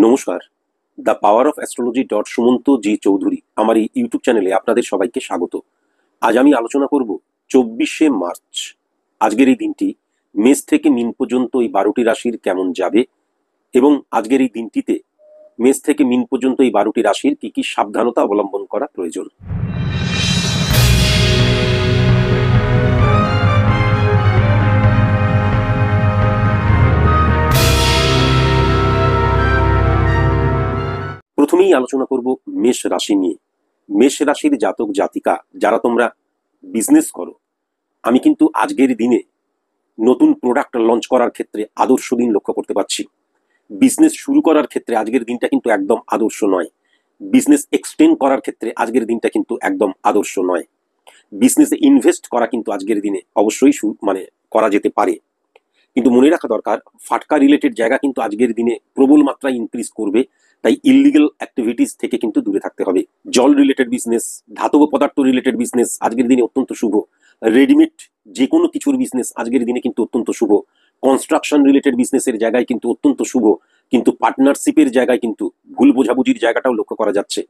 নমস্কার। The power of astrology dot Sumanta G Chowdhury আমার এই ইউটিউব চ্যানেলে আপনাদের সবাইকে স্বাগত। আজ আমি আলোচনা করব 24শে মার্চ, আজকের এই দিনটি মেষ থেকে মীন পর্যন্ত এই 12টি রাশির কেমন যাবে এবং আজকের এই দিনটিতে মেষ থেকে মীন পর্যন্ত এই 12টি রাশির কি কি সাবধানতা অবলম্বন করা প্রয়োজন। প্রথমেই আলোচনা করব মেষ রাশি নিয়ে। মেষ রাশির জাতক জাতিকা যারা তোমরা বিজনেস করো, আমি কিন্তু আজকের দিনে নতুন প্রোডাক্ট লঞ্চ করার ক্ষেত্রে আদর্শ দিন লক্ষ্য করতে পারছি। বিজনেস শুরু করার ক্ষেত্রে আজকের দিনটা কিন্তু একদম আদর্শ নয়। বিজনেস এক্সটেন্ড করার ক্ষেত্রে আজকের দিনটা কিন্তু একদম আদর্শ নয়। বিজনেসে ইনভেস্ট করা কিন্তু আজকের দিনে অবশ্যই করা যেতে পারে, কিন্তু মনে রাখা দরকার ফাটকা রিলেটেড জায়গা কিন্তু আজকের দিনে প্রবল মাত্রায় ইনক্রিজ করবে। তাই ইললিগাল অ্যাক্টিভিটিস থেকে কিন্তু দূরে থাকতে হবে। জল রিলেটেড বিজনেস, ধাতব পদার্থ রিলেটেড বিজনেস আজকের দিনে অত্যন্ত শুভ। রেডিমেড যে কোনো কিছুর বিজনেস আজকের দিনে কিন্তু অত্যন্ত শুভ। কনস্ট্রাকশন রিলেটেড বিজনেসের জায়গায় কিন্তু অত্যন্ত শুভ, কিন্তু পার্টনারশিপের জায়গায় কিন্তু ভুল বোঝাবুঝির জায়গাটাও লক্ষ্য করা যাচ্ছে।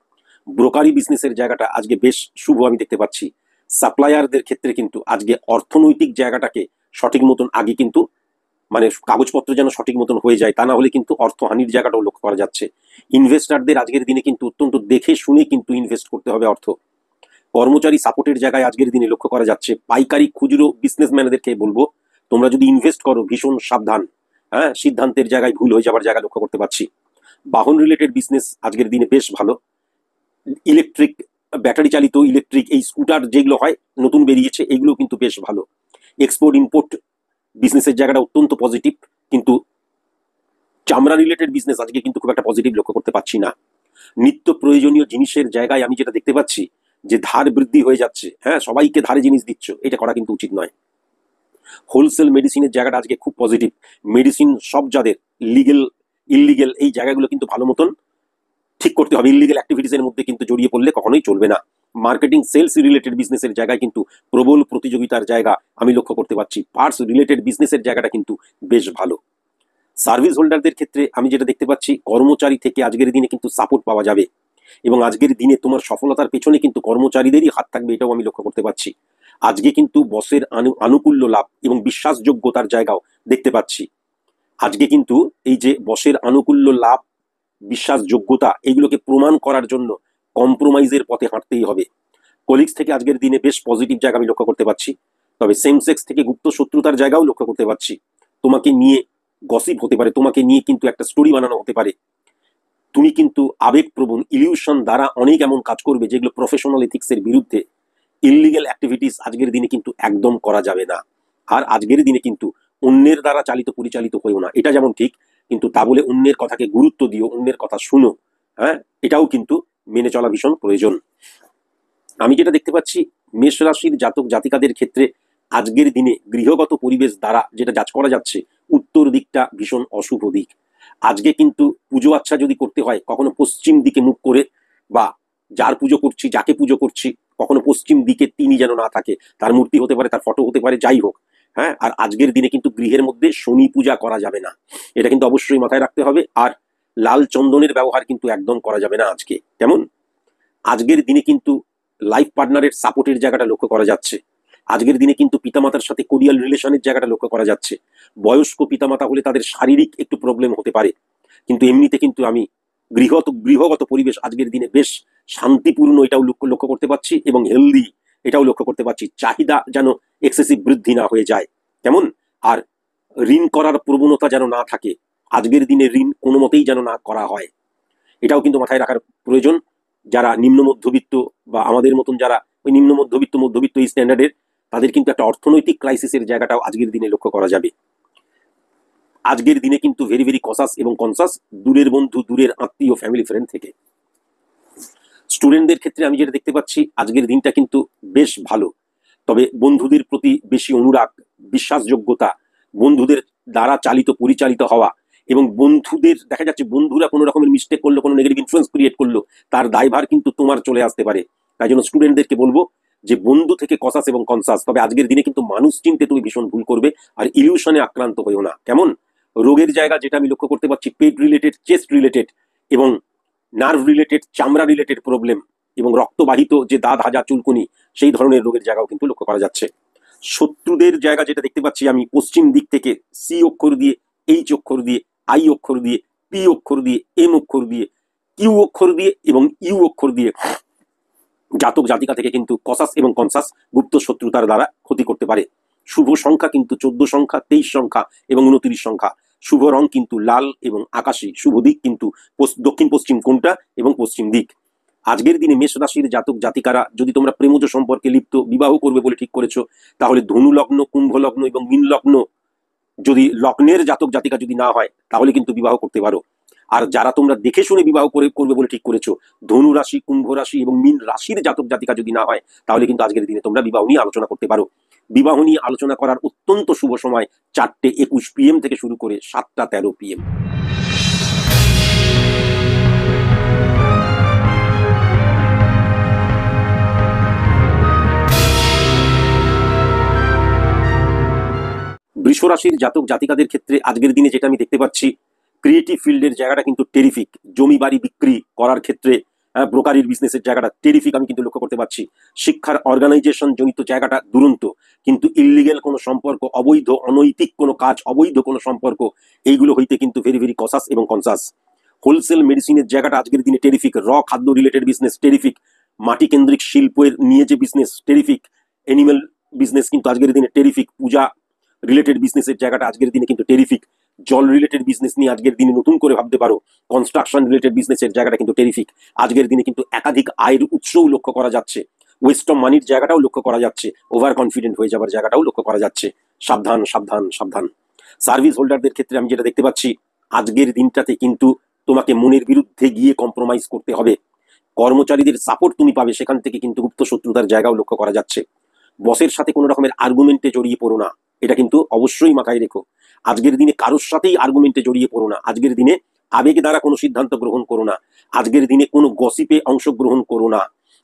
ব্রোকারি বিজনেসের জায়গাটা আজকে বেশ শুভ আমি দেখতে পাচ্ছি। সাপ্লায়ারদের ক্ষেত্রে কিন্তু আজকে অর্থনৈতিক জায়গাটাকে সঠিক মতন আগে কিন্তু কাগজপত্র যেন সঠিক মতন হয়ে যায়, তা না হলে কিন্তু অর্থহানির জায়গাটাও লক্ষ্য করা যাচ্ছে। ইনভেস্টারদের আজকের দিনে কিন্তু অত্যন্ত দেখে শুনে কিন্তু ইনভেস্ট করতে হবে অর্থ। কর্মচারী সাপোর্টের জায়গায় আজকের দিনে লক্ষ্য করা যাচ্ছে। পাইকারি খুচরো বিজনেসম্যানদেরকে বলবো তোমরা যদি ইনভেস্ট করো ভীষণ সাবধান। সিদ্ধান্তের জায়গায় ভুল হয়ে যাবার জায়গা লক্ষ্য করতে পারছি। বাহন রিলেটেড বিজনেস আজকের দিনে বেশ ভালো। ইলেকট্রিক, ব্যাটারি চালিত ইলেকট্রিক এই স্কুটার যেগুলো হয় নতুন বেরিয়েছে, এগুলো কিন্তু বেশ ভালো। এক্সপোর্ট ইম্পোর্ট বিজনেসের জায়গাটা অত্যন্ত পজিটিভ, কিন্তু চামড়া রিলেটেড বিজনেস আজকে কিন্তু খুব একটা পজিটিভ লক্ষ্য করতে পারছি না। নিত্য প্রয়োজনীয় জিনিসের জায়গায় আমি যেটা দেখতে পাচ্ছি যে ধার বৃদ্ধি হয়ে যাচ্ছে। সবাইকে ধারে জিনিস দিচ্ছ, এটা করা কিন্তু উচিত নয়। হোলসেল মেডিসিনের জায়গাটা আজকে খুব পজিটিভ। মেডিসিন সব যাদের লিগেল ইললিগেল এই জায়গাগুলো কিন্তু ভালো মতন ঠিক করতে হবে। ইললিগেল অ্যাক্টিভিটিসের মধ্যে কিন্তু জড়িয়ে পড়লে কখনোই চলবে না। মার্কেটিং সেলস রিলেটেড বিজনেসের জায়গায় কিন্তু প্রবল প্রতিযোগিতার জায়গা আমি লক্ষ্য করতে পারছি। পার্টস রিলেটেড বিজনেসের জায়গাটা কিন্তু বেশ ভালো। সার্ভিস হোল্ডারদের ক্ষেত্রে আমি যেটা দেখতে পাচ্ছি, কর্মচারী থেকে আজকের দিনে কিন্তু সাপোর্ট পাওয়া যাবে এবং আজকের দিনে তোমার সফলতার পেছনে কিন্তু কর্মচারীদেরই হাত থাকবে, এটাও আমি লক্ষ্য করতে পারছি। আজকে কিন্তু বসের আনুকূল্য লাভ এবং বিশ্বাসযোগ্যতার জায়গাও দেখতে পাচ্ছি। আজকে কিন্তু এই যে বসের আনুকূল্য লাভ, বিশ্বাসযোগ্যতা, এইগুলোকে প্রমাণ করার জন্য কম্প্রোমাইজের পথে হাঁটতেই হবে। কলিগস থেকে আজকের দিনে বেশ পজিটিভ জায়গা আমি লক্ষ্য করতে পারছি, তবে সেম সেক্স থেকে গুপ্ত শত্রুতার জায়গাও লক্ষ্য করতে পারছি। তোমাকে নিয়ে গসিপ হতে পারে, তোমাকে নিয়ে কিন্তু একটা স্টোরি বানানো হতে পারে। তুমি কিন্তু আবেগপ্রবণ ইলিউশন দ্বারা অনেক এমন কাজ করবে যেগুলো প্রফেশনাল এথিক্সের বিরুদ্ধে। ইললিগাল অ্যাক্টিভিটিস আজকের দিনে কিন্তু একদম করা যাবে না। আর আজকের দিনে কিন্তু অন্যের দ্বারা পরিচালিত হয়েও না, এটা যেমন ঠিক, কিন্তু তা বলে অন্যের কথাকে গুরুত্ব দিও, অন্যের কথা শুনো। এটাও কিন্তু মেনে চলা ভীষণ প্রয়োজন। আমি যেটা দেখতে পাচ্ছি মেষ রাশির জাতক জাতিকাদের ক্ষেত্রে আজকের দিনে গৃহগত পরিবেশ দ্বারা যেটা যাচ করা যাচ্ছে, উত্তর দিকটা ভীষণ অশুভ দিক। আজকে কিন্তু পুজো আচ্ছা যদি করতে হয় কখনো পশ্চিম দিকে মুখ করে, বা যার পুজো করছি, যাকে পুজো করছি, কখনো পশ্চিম দিকে তিনি যেন না থাকে। তার মূর্তি হতে পারে, তার ফটো হতে পারে, যাই হোক। আর আজকের দিনে কিন্তু গৃহের মধ্যে শনি পূজা করা যাবে না, এটা কিন্তু অবশ্যই মাথায় রাখতে হবে। আর লাল চন্দনের ব্যবহার কিন্তু একদম করা যাবে না আজকে। কেমন আজকের দিনে কিন্তু লাইফ পার্টনারের সাপোর্টের জায়গাটা লক্ষ্য করা যাচ্ছে। আজকের দিনে কিন্তু পিতামাতার সাথে কোরিয়াল রিলেশনের জায়গাটা লক্ষ্য করা যাচ্ছে। বয়স্ক পিতামাতা হলে তাদের শারীরিক একটু প্রবলেম হতে পারে, কিন্তু এমনিতে কিন্তু আমি গৃহগত পরিবেশ আজকের দিনে বেশ শান্তিপূর্ণ, এটাও লক্ষ্য করতে পারছি, এবং হেলদি এটাও লক্ষ্য করতে পারছি। চাহিদা যেন এক্সেসিভ বৃদ্ধি না হয়ে যায়, কেমন, আর ঋণ করার প্রবণতা যেন না থাকে। আজকের দিনে ঋণ কোনো মতেই যেন না করা হয়, এটাও কিন্তু মাথায় রাখার প্রয়োজন। যারা নিম্ন মধ্যবিত্ত বা আমাদের মতন যারা ওই নিম্ন মধ্যবিত্ত এই স্ট্যান্ডার্ডের, তাদের কিন্তু একটা অর্থনৈতিক ক্রাইসিসের জায়গাটাও আজকের দিনে লক্ষ্য করা যাবে। আজকের দিনে কিন্তু ভেরি ভেরি কসাস এবং কনসাস দূরের বন্ধু, দূরের আত্মীয়, ফ্যামিলি ফ্রেন্ড থেকে। স্টুডেন্টদের ক্ষেত্রে আমি যেটা দেখতে পাচ্ছি আজকের দিনটা কিন্তু বেশ ভালো, তবে বন্ধুদের প্রতি বেশি অনুরাগ, বিশ্বাসযোগ্যতা, বন্ধুদের দ্বারা পরিচালিত হওয়া, এবং বন্ধুদের দেখা যাচ্ছে বন্ধুরা কোনো রকমের মিস্টেক করলো, কোনো নেগেটিভ ইনফ্লুয়েন্স ক্রিয়েট করলো, তার দায়ভার কিন্তু তোমার চলে আসতে পারে। তাই জন্য স্টুডেন্টদেরকে বলবো যে বন্ধু থেকে কসাস এবং কনসাস, তবে আজকের দিনে কিন্তু মানুষ চিনতে তুমি ভীষণ ভুল করবে, আর ইলিউশনে আক্রান্ত হইও না। কেমন রোগের জায়গা যেটা আমি লক্ষ্য করতে পারছি, পেট রিলেটেড, চেস্ট রিলেটেড এবং নার্ভ রিলেটেড, চামড়া রিলেটেড প্রবলেম এবং রক্তবাহিত যে দাঁত, হাজা, চুলকুনি, সেই ধরনের রোগের জায়গাও কিন্তু লক্ষ্য করা যাচ্ছে। শত্রুদের জায়গা যেটা দেখতে পাচ্ছি আমি, পশ্চিম দিক থেকে সি অক্ষর দিয়ে, এইচ অক্ষর দিয়ে, আই অক্ষর দিয়ে, পি অক্ষর দিয়ে, এম অক্ষর দিয়ে, কিউ অক্ষর দিয়ে এবং ইউ অক্ষর দিয়ে জাতক জাতিকা থেকে কিন্তু কসাস এবং কনসাস গুপ্ত শত্রুতার দ্বারা ক্ষতি করতে পারে। শুভ সংখ্যা কিন্তু 14 সংখ্যা, 23 সংখ্যা এবং 29 সংখ্যা। শুভ রং কিন্তু লাল এবং আকাশী। শুভ দিক কিন্তু দক্ষিণ পশ্চিম কোণটা এবং পশ্চিম দিক। আজকের দিনে মেষ রাশির জাতক জাতিকারা যদি তোমরা প্রেমজ সম্পর্কে লিপ্ত, বিবাহ করবে বলে ঠিক করেছো, তাহলে ধনু লগ্ন, কুম্ভ লগ্ন এবং মীন লগ্ন যদি লগ্নের জাতক জাতিকা যদি না হয়, তাহলে কিন্তু বিবাহ করতে পারো। আর যারা তোমরা দেখে শুনে বিবাহ করবে বলে ঠিক করেছো, ধনু রাশি, কুম্ভ রাশি এবং মীন রাশির জাতক জাতিকা যদি না হয়, তাহলে কিন্তু আজকের দিনে তোমরা বিবাহ নিয়ে আলোচনা করতে পারো। বিবাহ নিয়ে আলোচনা করার অত্যন্ত শুভ সময় 4:21 PM থেকে শুরু করে 7:13 PM। বৃষ রাশির জাতক জাতিকাদের ক্ষেত্রে আজকের দিনে যেটা আমি দেখতে পাচ্ছি, ক্রিয়েটিভ ফিল্ডের জায়গাটা কিন্তু টেরিফিক। জমি বাড়ি বিক্রি করার ক্ষেত্রে, ব্রোকারির বিজনেসের জায়গাটা টেরিফিক আমি কিন্তু লক্ষ্য করতে পারছি। শিক্ষার অর্গানাইজেশন জনিত জায়গাটা দুরন্ত, কিন্তু ইললিগেল কোনো সম্পর্ক, অবৈধ অনৈতিক কোনো কাজ, অবৈধ কোনো সম্পর্ক, এইগুলো হইতে কিন্তু ভেরি ভেরি কসাস এবং কনসাস। হোলসেল মেডিসিনের জায়গাটা আজকের দিনে টেরিফিক। খাদ্য রিলেটেড বিজনেস টেরিফিক। মাটি কেন্দ্রিক শিল্পের নিয়ে যে বিজনেস টেরিফিক। অ্যানিমেল বিজনেস কিন্তু আজকের দিনে টেরিফিক। পূজা রিলেটেড বিজনেসের জায়গাটা আজকের দিনে কিন্তু টেরিফিক। জল রিলেটেড বিজনেস নিয়ে আজকের দিনে নতুন করে ভাবতে পারো। কনস্ট্রাকশন রিলেটেড বিজনেসের জায়গাটা কিন্তু টেরিফিক। আজকের দিনে কিন্তু একাধিক আয়ের উৎসও লক্ষ্য করা যাচ্ছে। ওয়েস্ট অফ মানির জায়গাটাও লক্ষ্য করা যাচ্ছে। ওভার কনফিডেন্ট হয়ে যাবার জায়গাটাও লক্ষ্য করা যাচ্ছে। সাবধান সাবধান সাবধান। সার্ভিস হোল্ডারদের ক্ষেত্রে আমি যেটা দেখতে পাচ্ছি, আজকের দিনটাতে কিন্তু তোমাকে মনের বিরুদ্ধে গিয়ে কম্প্রোমাইজ করতে হবে। কর্মচারীদের সাপোর্ট তুমি পাবে, সেখান থেকে কিন্তু গুপ্ত শত্রুতার জায়গাও লক্ষ্য করা যাচ্ছে। বসের সাথে কোনো রকমের আর্গুমেন্টে জড়িয়ে পড়ো না, এটা কিন্তু অবশ্যই মাথায় রেখো। আজকের দিনে কারোর সাথেই আর্গুমেন্টে জড়িয়ে পড়ো না। আজকের দিনে আবেগ দ্বারা কোনো সিদ্ধান্ত গ্রহণ করো না। আজকের দিনে কোনো গসিপে অংশগ্রহণ করো না।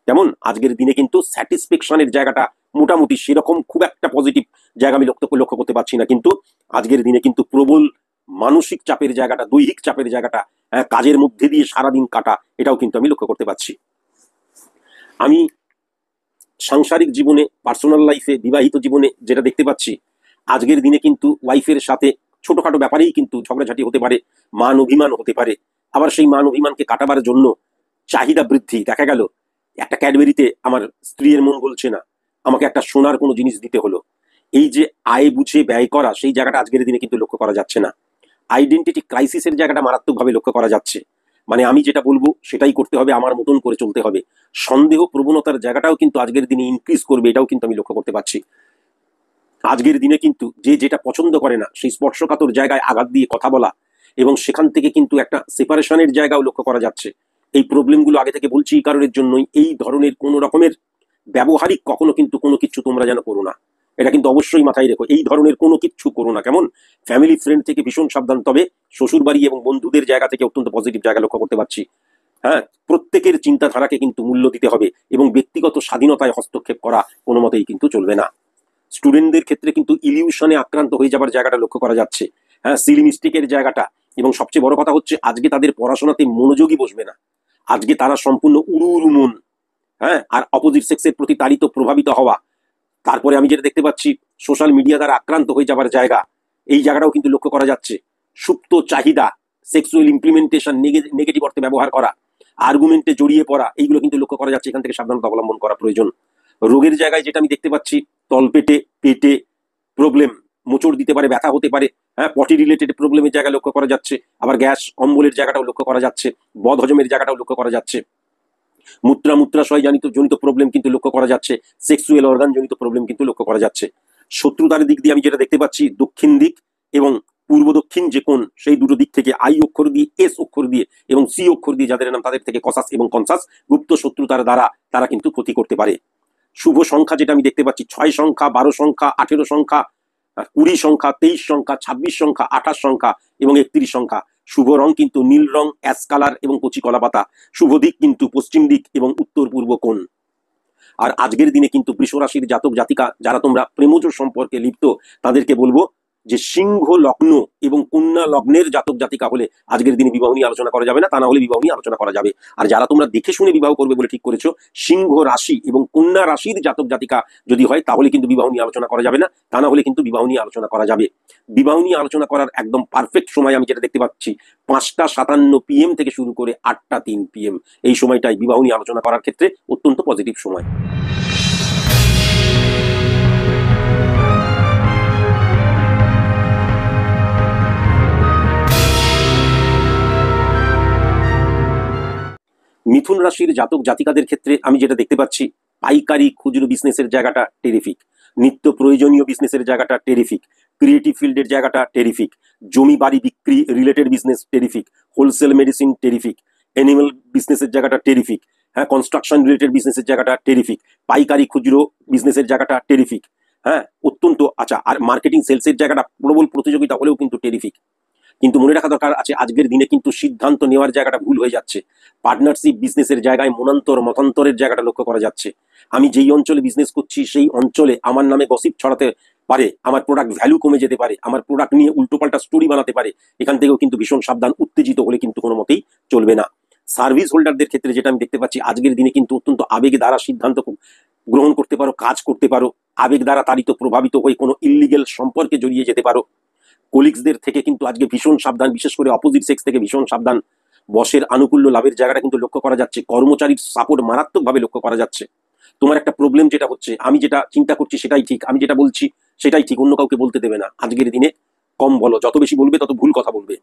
যেমন আজকের দিনে কিন্তু স্যাটিসফ্যাকশনের জায়গাটা মোটামুটি সেরকম খুব একটা পজিটিভ জায়গা আমি লক্ষ্য করতে পারছি না। কিন্তু আজকের দিনে কিন্তু প্রবল মানসিক চাপের জায়গাটা, দৈহিক চাপের জায়গাটা, কাজের মধ্যে দিয়ে সারাদিন কাটা, এটাও কিন্তু আমি লক্ষ্য করতে পারছি। আমি সাংসারিক জীবনে, পার্সোনাল লাইফে, বিবাহিত জীবনে যেটা দেখতে পাচ্ছি, আজকের দিনে কিন্তু ওয়াইফের সাথে ছোটখাটো ব্যাপারেই কিন্তু ঝগড়াঝাটি হতে পারে, মান অভিমান হতে পারে। আবার সেই মান অভিমানকে কাটাবার জন্য চাহিদা বৃদ্ধি। দেখা গেল একটা ক্যাডবেরিতে আমার স্ত্রীর মন বলছে না, আমাকে একটা সোনার কোনো জিনিস দিতে হলো। এই যে আয় বুঝে ব্যয় করা, সেই জায়গাটা আজকের দিনে কিন্তু লক্ষ্য করা যাচ্ছে না। আইডেন্টিটি ক্রাইসিসের জায়গাটা মারাত্মকভাবে লক্ষ্য করা যাচ্ছে। মানে আমি যেটা বলবো সেটাই করতে হবে, আমার মতন করে চলতে হবে। সন্দেহ প্রবণতার জায়গাটাও কিন্তু আজকের দিনে ইনক্রিজ করবে, এটাও কিন্তু আমি লক্ষ্য করতে পারছি। আজকের দিনে কিন্তু যে যেটা পছন্দ করে না, সেই স্পর্শকাতর জায়গায় আঘাত দিয়ে কথা বলা এবং সেখান থেকে কিন্তু একটা সেপারেশনের জায়গাও লক্ষ্য করা যাচ্ছে। এই প্রবলেমগুলো আগে থেকে বলছি এই কারণের জন্যই, এই ধরনের কোনো রকমের ব্যবহারিক কখনো কিন্তু কোনো কিছু তোমরা যেন করো না, এটা কিন্তু অবশ্যই মাথায় রেখো। এই ধরনের কোনো কিছু করো না, কেমন? ফ্যামিলি ফ্রেন্ড থেকে ভীষণ সাবধান। তবে শ্বশুর বাড়ি এবং বন্ধুদের জায়গা থেকে অত্যন্ত পজিটিভ জায়গা লক্ষ্য করতে পারছি। হ্যাঁ, প্রত্যেকের চিন্তাধারাকে কিন্তু মূল্য দিতে হবে এবং ব্যক্তিগত স্বাধীনতায় হস্তক্ষেপ করা কোনো মতেই কিন্তু চলবে না। স্টুডেন্টদের ক্ষেত্রে কিন্তু ইলিউশনে আক্রান্ত হয়ে যাবার জায়গাটা লক্ষ্য করা যাচ্ছে। হ্যাঁ, সিলি মিস্টেকের জায়গাটা, এবং সবচেয়ে বড় কথা হচ্ছে আজকে তাদের পড়াশোনাতে মনোযোগী বসবে না। আজকে তারা সম্পূর্ণ উড়ু উড়ু মন, হ্যাঁ, আর অপোজিট সেক্সের প্রতি তাড়িত, প্রভাবিত হওয়া। তারপরে আমি যেটা দেখতে পাচ্ছি, সোশ্যাল মিডিয়া দ্বারা আক্রান্ত হয়ে যাবার জায়গা, এই জায়গাটাও কিন্তু লক্ষ্য করা যাচ্ছে। সুপ্ত চাহিদা, সেক্সুয়াল ইমপ্লিমেন্টেশন, নেগেটিভ অর্থে ব্যবহার করা, আর্গুমেন্টে জড়িয়ে পড়া, এইগুলো কিন্তু লক্ষ্য করা যাচ্ছে। এখান থেকে সাবধানতা অবলম্বন করা প্রয়োজন। রোগের জায়গায় যেটা আমি দেখতে পাচ্ছি, তলপেটে, পেটে প্রবলেম, মোচড় দিতে পারে, ব্যথা হতে পারে। হ্যাঁ, পটি রিলেটেড প্রবলেমের জায়গা লক্ষ্য করা যাচ্ছে। আবার গ্যাস অম্বলের জায়গাটাও লক্ষ্য করা যাচ্ছে। বদ হজমের জায়গাটাও লক্ষ্য করা যাচ্ছে। মূত্রাশয় জনিত প্রবলেম কিন্তু লক্ষ্য করা যাচ্ছে। সেক্সুয়াল অর্গান জনিত প্রবলেম কিন্তু লক্ষ্য করা যাচ্ছে। শত্রুতার দিক দিয়ে আমি যেটা দেখতে পাচ্ছি, দক্ষিণ দিক এবং পূর্ব দক্ষিণ যে কোণ, সেই দুটো দিক থেকে আই অক্ষর দিয়ে, এস অক্ষর দিয়ে এবং সি অক্ষর দিয়ে যাদের নাম, তাদের থেকে কসাস এবং কনসাস গুপ্ত শত্রুতার দ্বারা তারা কিন্তু ক্ষতি করতে পারে। শুভ সংখ্যা যেটা আমি দেখতে পাচ্ছি, 6 সংখ্যা, 12 সংখ্যা, 18 সংখ্যা, 20 সংখ্যা, 23 সংখ্যা, 26 সংখ্যা, 28 সংখ্যা এবং 31 সংখ্যা। শুভ রং কিন্তু নীল রং, অ্যাশ কালার এবং কচি কলা পাতা। শুভ দিক কিন্তু পশ্চিম দিক এবং উত্তর পূর্ব কোণ। আর আজকের দিনে কিন্তু বৃষ রাশির জাতক জাতিকা যারা তোমরা প্রেমজ সম্পর্কে লিপ্ত, তাদেরকে বলবো যে সিংহ লগ্ন এবং কন্যা লগ্নের জাতক জাতিকা হলে আজকের দিনে বিবাহ নিয়ে আলোচনা করা যাবে না, তা না হলে বিবাহ নিয়ে আলোচনা করা যাবে। আর যারা তোমরা দেখে শুনে বিবাহ করবে বলে ঠিক করেছো, সিংহ রাশি এবং কন্যা রাশির জাতক জাতিকা যদি হয় তাহলে কিন্তু বিবাহ নিয়ে আলোচনা করা যাবে না, তা না হলে কিন্তু বিবাহ নিয়ে আলোচনা করা যাবে। বিবাহ নিয়ে আলোচনা করার একদম পারফেক্ট সময় আমি যেটা দেখতে পাচ্ছি 5টা 57 PM থেকে শুরু করে 8টা 3 PM, এই সময়টাই বিবাহ নিয়ে আলোচনা করার ক্ষেত্রে অত্যন্ত পজিটিভ সময়। মিথুন রাশির জাতক জাতিকাদের ক্ষেত্রে আমি যেটা দেখতে পাচ্ছি, পাইকারি খুচরো বিজনেসের জায়গাটা টেরিফিক, নিত্য প্রয়োজনীয় বিজনেসের জায়গাটা টেরিফিক, ক্রিয়েটিভ ফিল্ডের জায়গাটা টেরিফিক, জমি বাড়ি বিক্রি related business terrific, wholesale medicine terrific, animal বিজনেসের জায়গাটা টেরিফিক, হ্যাঁ, কনস্ট্রাকশন রিলেটেড বিজনেসের জায়গাটা টেরিফিক, পাইকারি খুচরো বিজনেসের জায়গাটা টেরিফিক, হ্যাঁ, অত্যন্ত আচ্ছা। আর মার্কেটিং সেলসের জায়গাটা প্রবল প্রতিযোগিতা হলেও কিন্তু টেরিফিক। কিন্তু মনে রাখা দরকার আছে, আজকের দিনে কিন্তু সিদ্ধান্ত নেওয়ার জায়গাটা ভুল হয়ে যাচ্ছে। পার্টনারশিপ বিজনেসের জায়গায় মনান্তর মতান্তরের জায়গাটা লক্ষ্য করা যাচ্ছে। আমি যেই অঞ্চলে বিজনেস করছি সেই অঞ্চলে আমার নামে গসিপ ছড়াতে পারে, আমার প্রোডাক্ট ভ্যালু কমে যেতে পারে, আমার প্রোডাক্ট নিয়ে উল্টোপাল্টা স্টোরি বানাতে পারে। এখান থেকেও কিন্তু ভীষণ সাবধান, উত্তেজিত হলে কিন্তু কোনো মতেই চলবে না। সার্ভিস হোল্ডারদের ক্ষেত্রে যেটা আমি দেখতে পাচ্ছি, আজকের দিনে কিন্তু অত্যন্ত আবেগ দ্বারা সিদ্ধান্ত গ্রহণ করতে পারো, কাজ করতে পারো, আবেগ দ্বারা তাড়িত প্রভাবিত হয়ে কোনো ইল্লিগেল সম্পর্কে জড়িয়ে যেতে পারো। কলিগসদের থেকে কিন্তু আজকে ভীষণ সাবধান, বিশেষ করে অপোজিট সেক্স থেকে ভীষণ সাবধান। বসের আনুকূল্য লাভের জায়গাটা কিন্তু লক্ষ্য করা যাচ্ছে, কর্মচারীর সাপোর্ট মারাত্মকভাবে লক্ষ্য করা যাচ্ছে। তোমার একটা প্রবলেম যেটা হচ্ছে, আমি যেটা চিন্তা করছি সেটাই ঠিক, আমি যেটা বলছি সেটাই ঠিক, অন্য কাউকে বলতে দেবে না। আজকের দিনে কম বলো, যত বেশি বলবে তত ভুল কথা বলবে।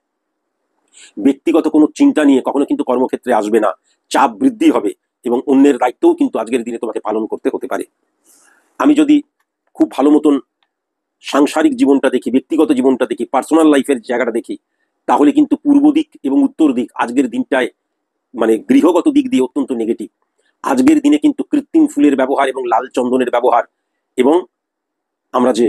ব্যক্তিগত কোনো চিন্তা নিয়ে কখনো কিন্তু কর্মক্ষেত্রে আসবে না, চাপ বৃদ্ধি হবে এবং অন্যের দায়িত্বও কিন্তু আজকের দিনে তোমাকে পালন করতে হতে পারে। আমি যদি খুব ভালো মতন সাংসারিক জীবনটা দেখি, ব্যক্তিগত জীবনটা দেখি, পার্সোনাল লাইফের জায়গাটা দেখি, তাহলে কিন্তু পূর্ব দিক এবং উত্তর দিক আজকের দিনটায় মানে গৃহগত দিক দিয়ে অত্যন্ত নেগেটিভ। আজকের দিনে কিন্তু কৃত্রিম ফুলের ব্যবহার এবং লাল চন্দনের ব্যবহার এবং আমরা যে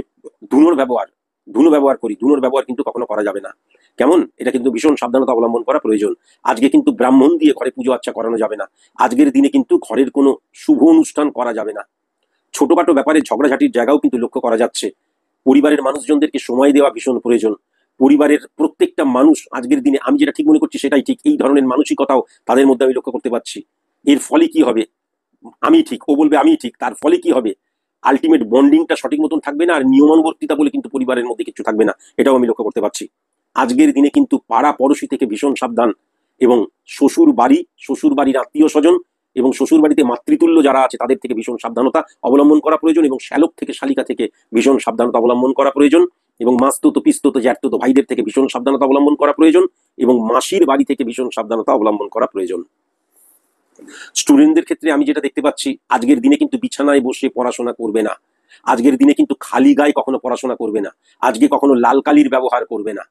ধুনো ব্যবহার করি, ধুনোর ব্যবহার কিন্তু কখনো করা যাবে না। কেমন, এটা কিন্তু ভীষণ সাবধানতা অবলম্বন করা প্রয়োজন। আজকে কিন্তু ব্রাহ্মণ দিয়ে ঘরে পুজো আচ্ছা করানো যাবে না। আজকের দিনে কিন্তু ঘরের কোনো শুভ অনুষ্ঠান করা যাবে না। ছোটখাটো ব্যাপারে ঝগড়াঝাটির জায়গাও কিন্তু লক্ষ্য করা যাচ্ছে। পরিবারের মানুষজনদেরকে সময় দেওয়া ভীষণ প্রয়োজন। পরিবারের প্রত্যেকটা মানুষ আজকের দিনে, আমি যেটা ঠিক মনে করছি সেটাই ঠিক, এই ধরনের মানসিকতাও তাদের মধ্যে আমি লক্ষ্য করতে পারছি। এর ফলে কি হবে, আমি ঠিক, ও বলবে আমি ঠিক, তার ফলে কি হবে, আলটিমেট বন্ডিংটা সঠিক মতন থাকবে না, আর নিয়মানুবর্তিতা বলে কিন্তু পরিবারের মধ্যে কিছু থাকবে না, এটাও আমি লক্ষ্য করতে পারছি। আজকের দিনে কিন্তু পাড়া পড়শি থেকে ভীষণ সাবধান এবং শ্বশুর বাড়ির আত্মীয় স্বজন এবং শ্বশুর বাড়িতে মাতৃতুল্য যারা আছে তাদের থেকে ভীষণ সাবধানতা অবলম্বন করা প্রয়োজন এবং শ্যালক থেকে শালিকা থেকে ভীষণ সাবধানতা অবলম্বন করা প্রয়োজন এবং মাস্তুত পিস্তুত জ্যাঠতুত ভাইদের থেকে ভীষণ সাবধানতা অবলম্বন করা প্রয়োজন এবং মাসির বাড়ি থেকে ভীষণ সাবধানতা অবলম্বন করা প্রয়োজন। স্টুডেন্টদের ক্ষেত্রে আমি যেটা দেখতে পাচ্ছি, আজকের দিনে কিন্তু বিছানায় বসে পড়াশোনা করবে না। আজকের দিনে কিন্তু খালি গায়ে কখনো পড়াশোনা করবে না। আজকে কখনো লাল কালির ব্যবহার করবে না,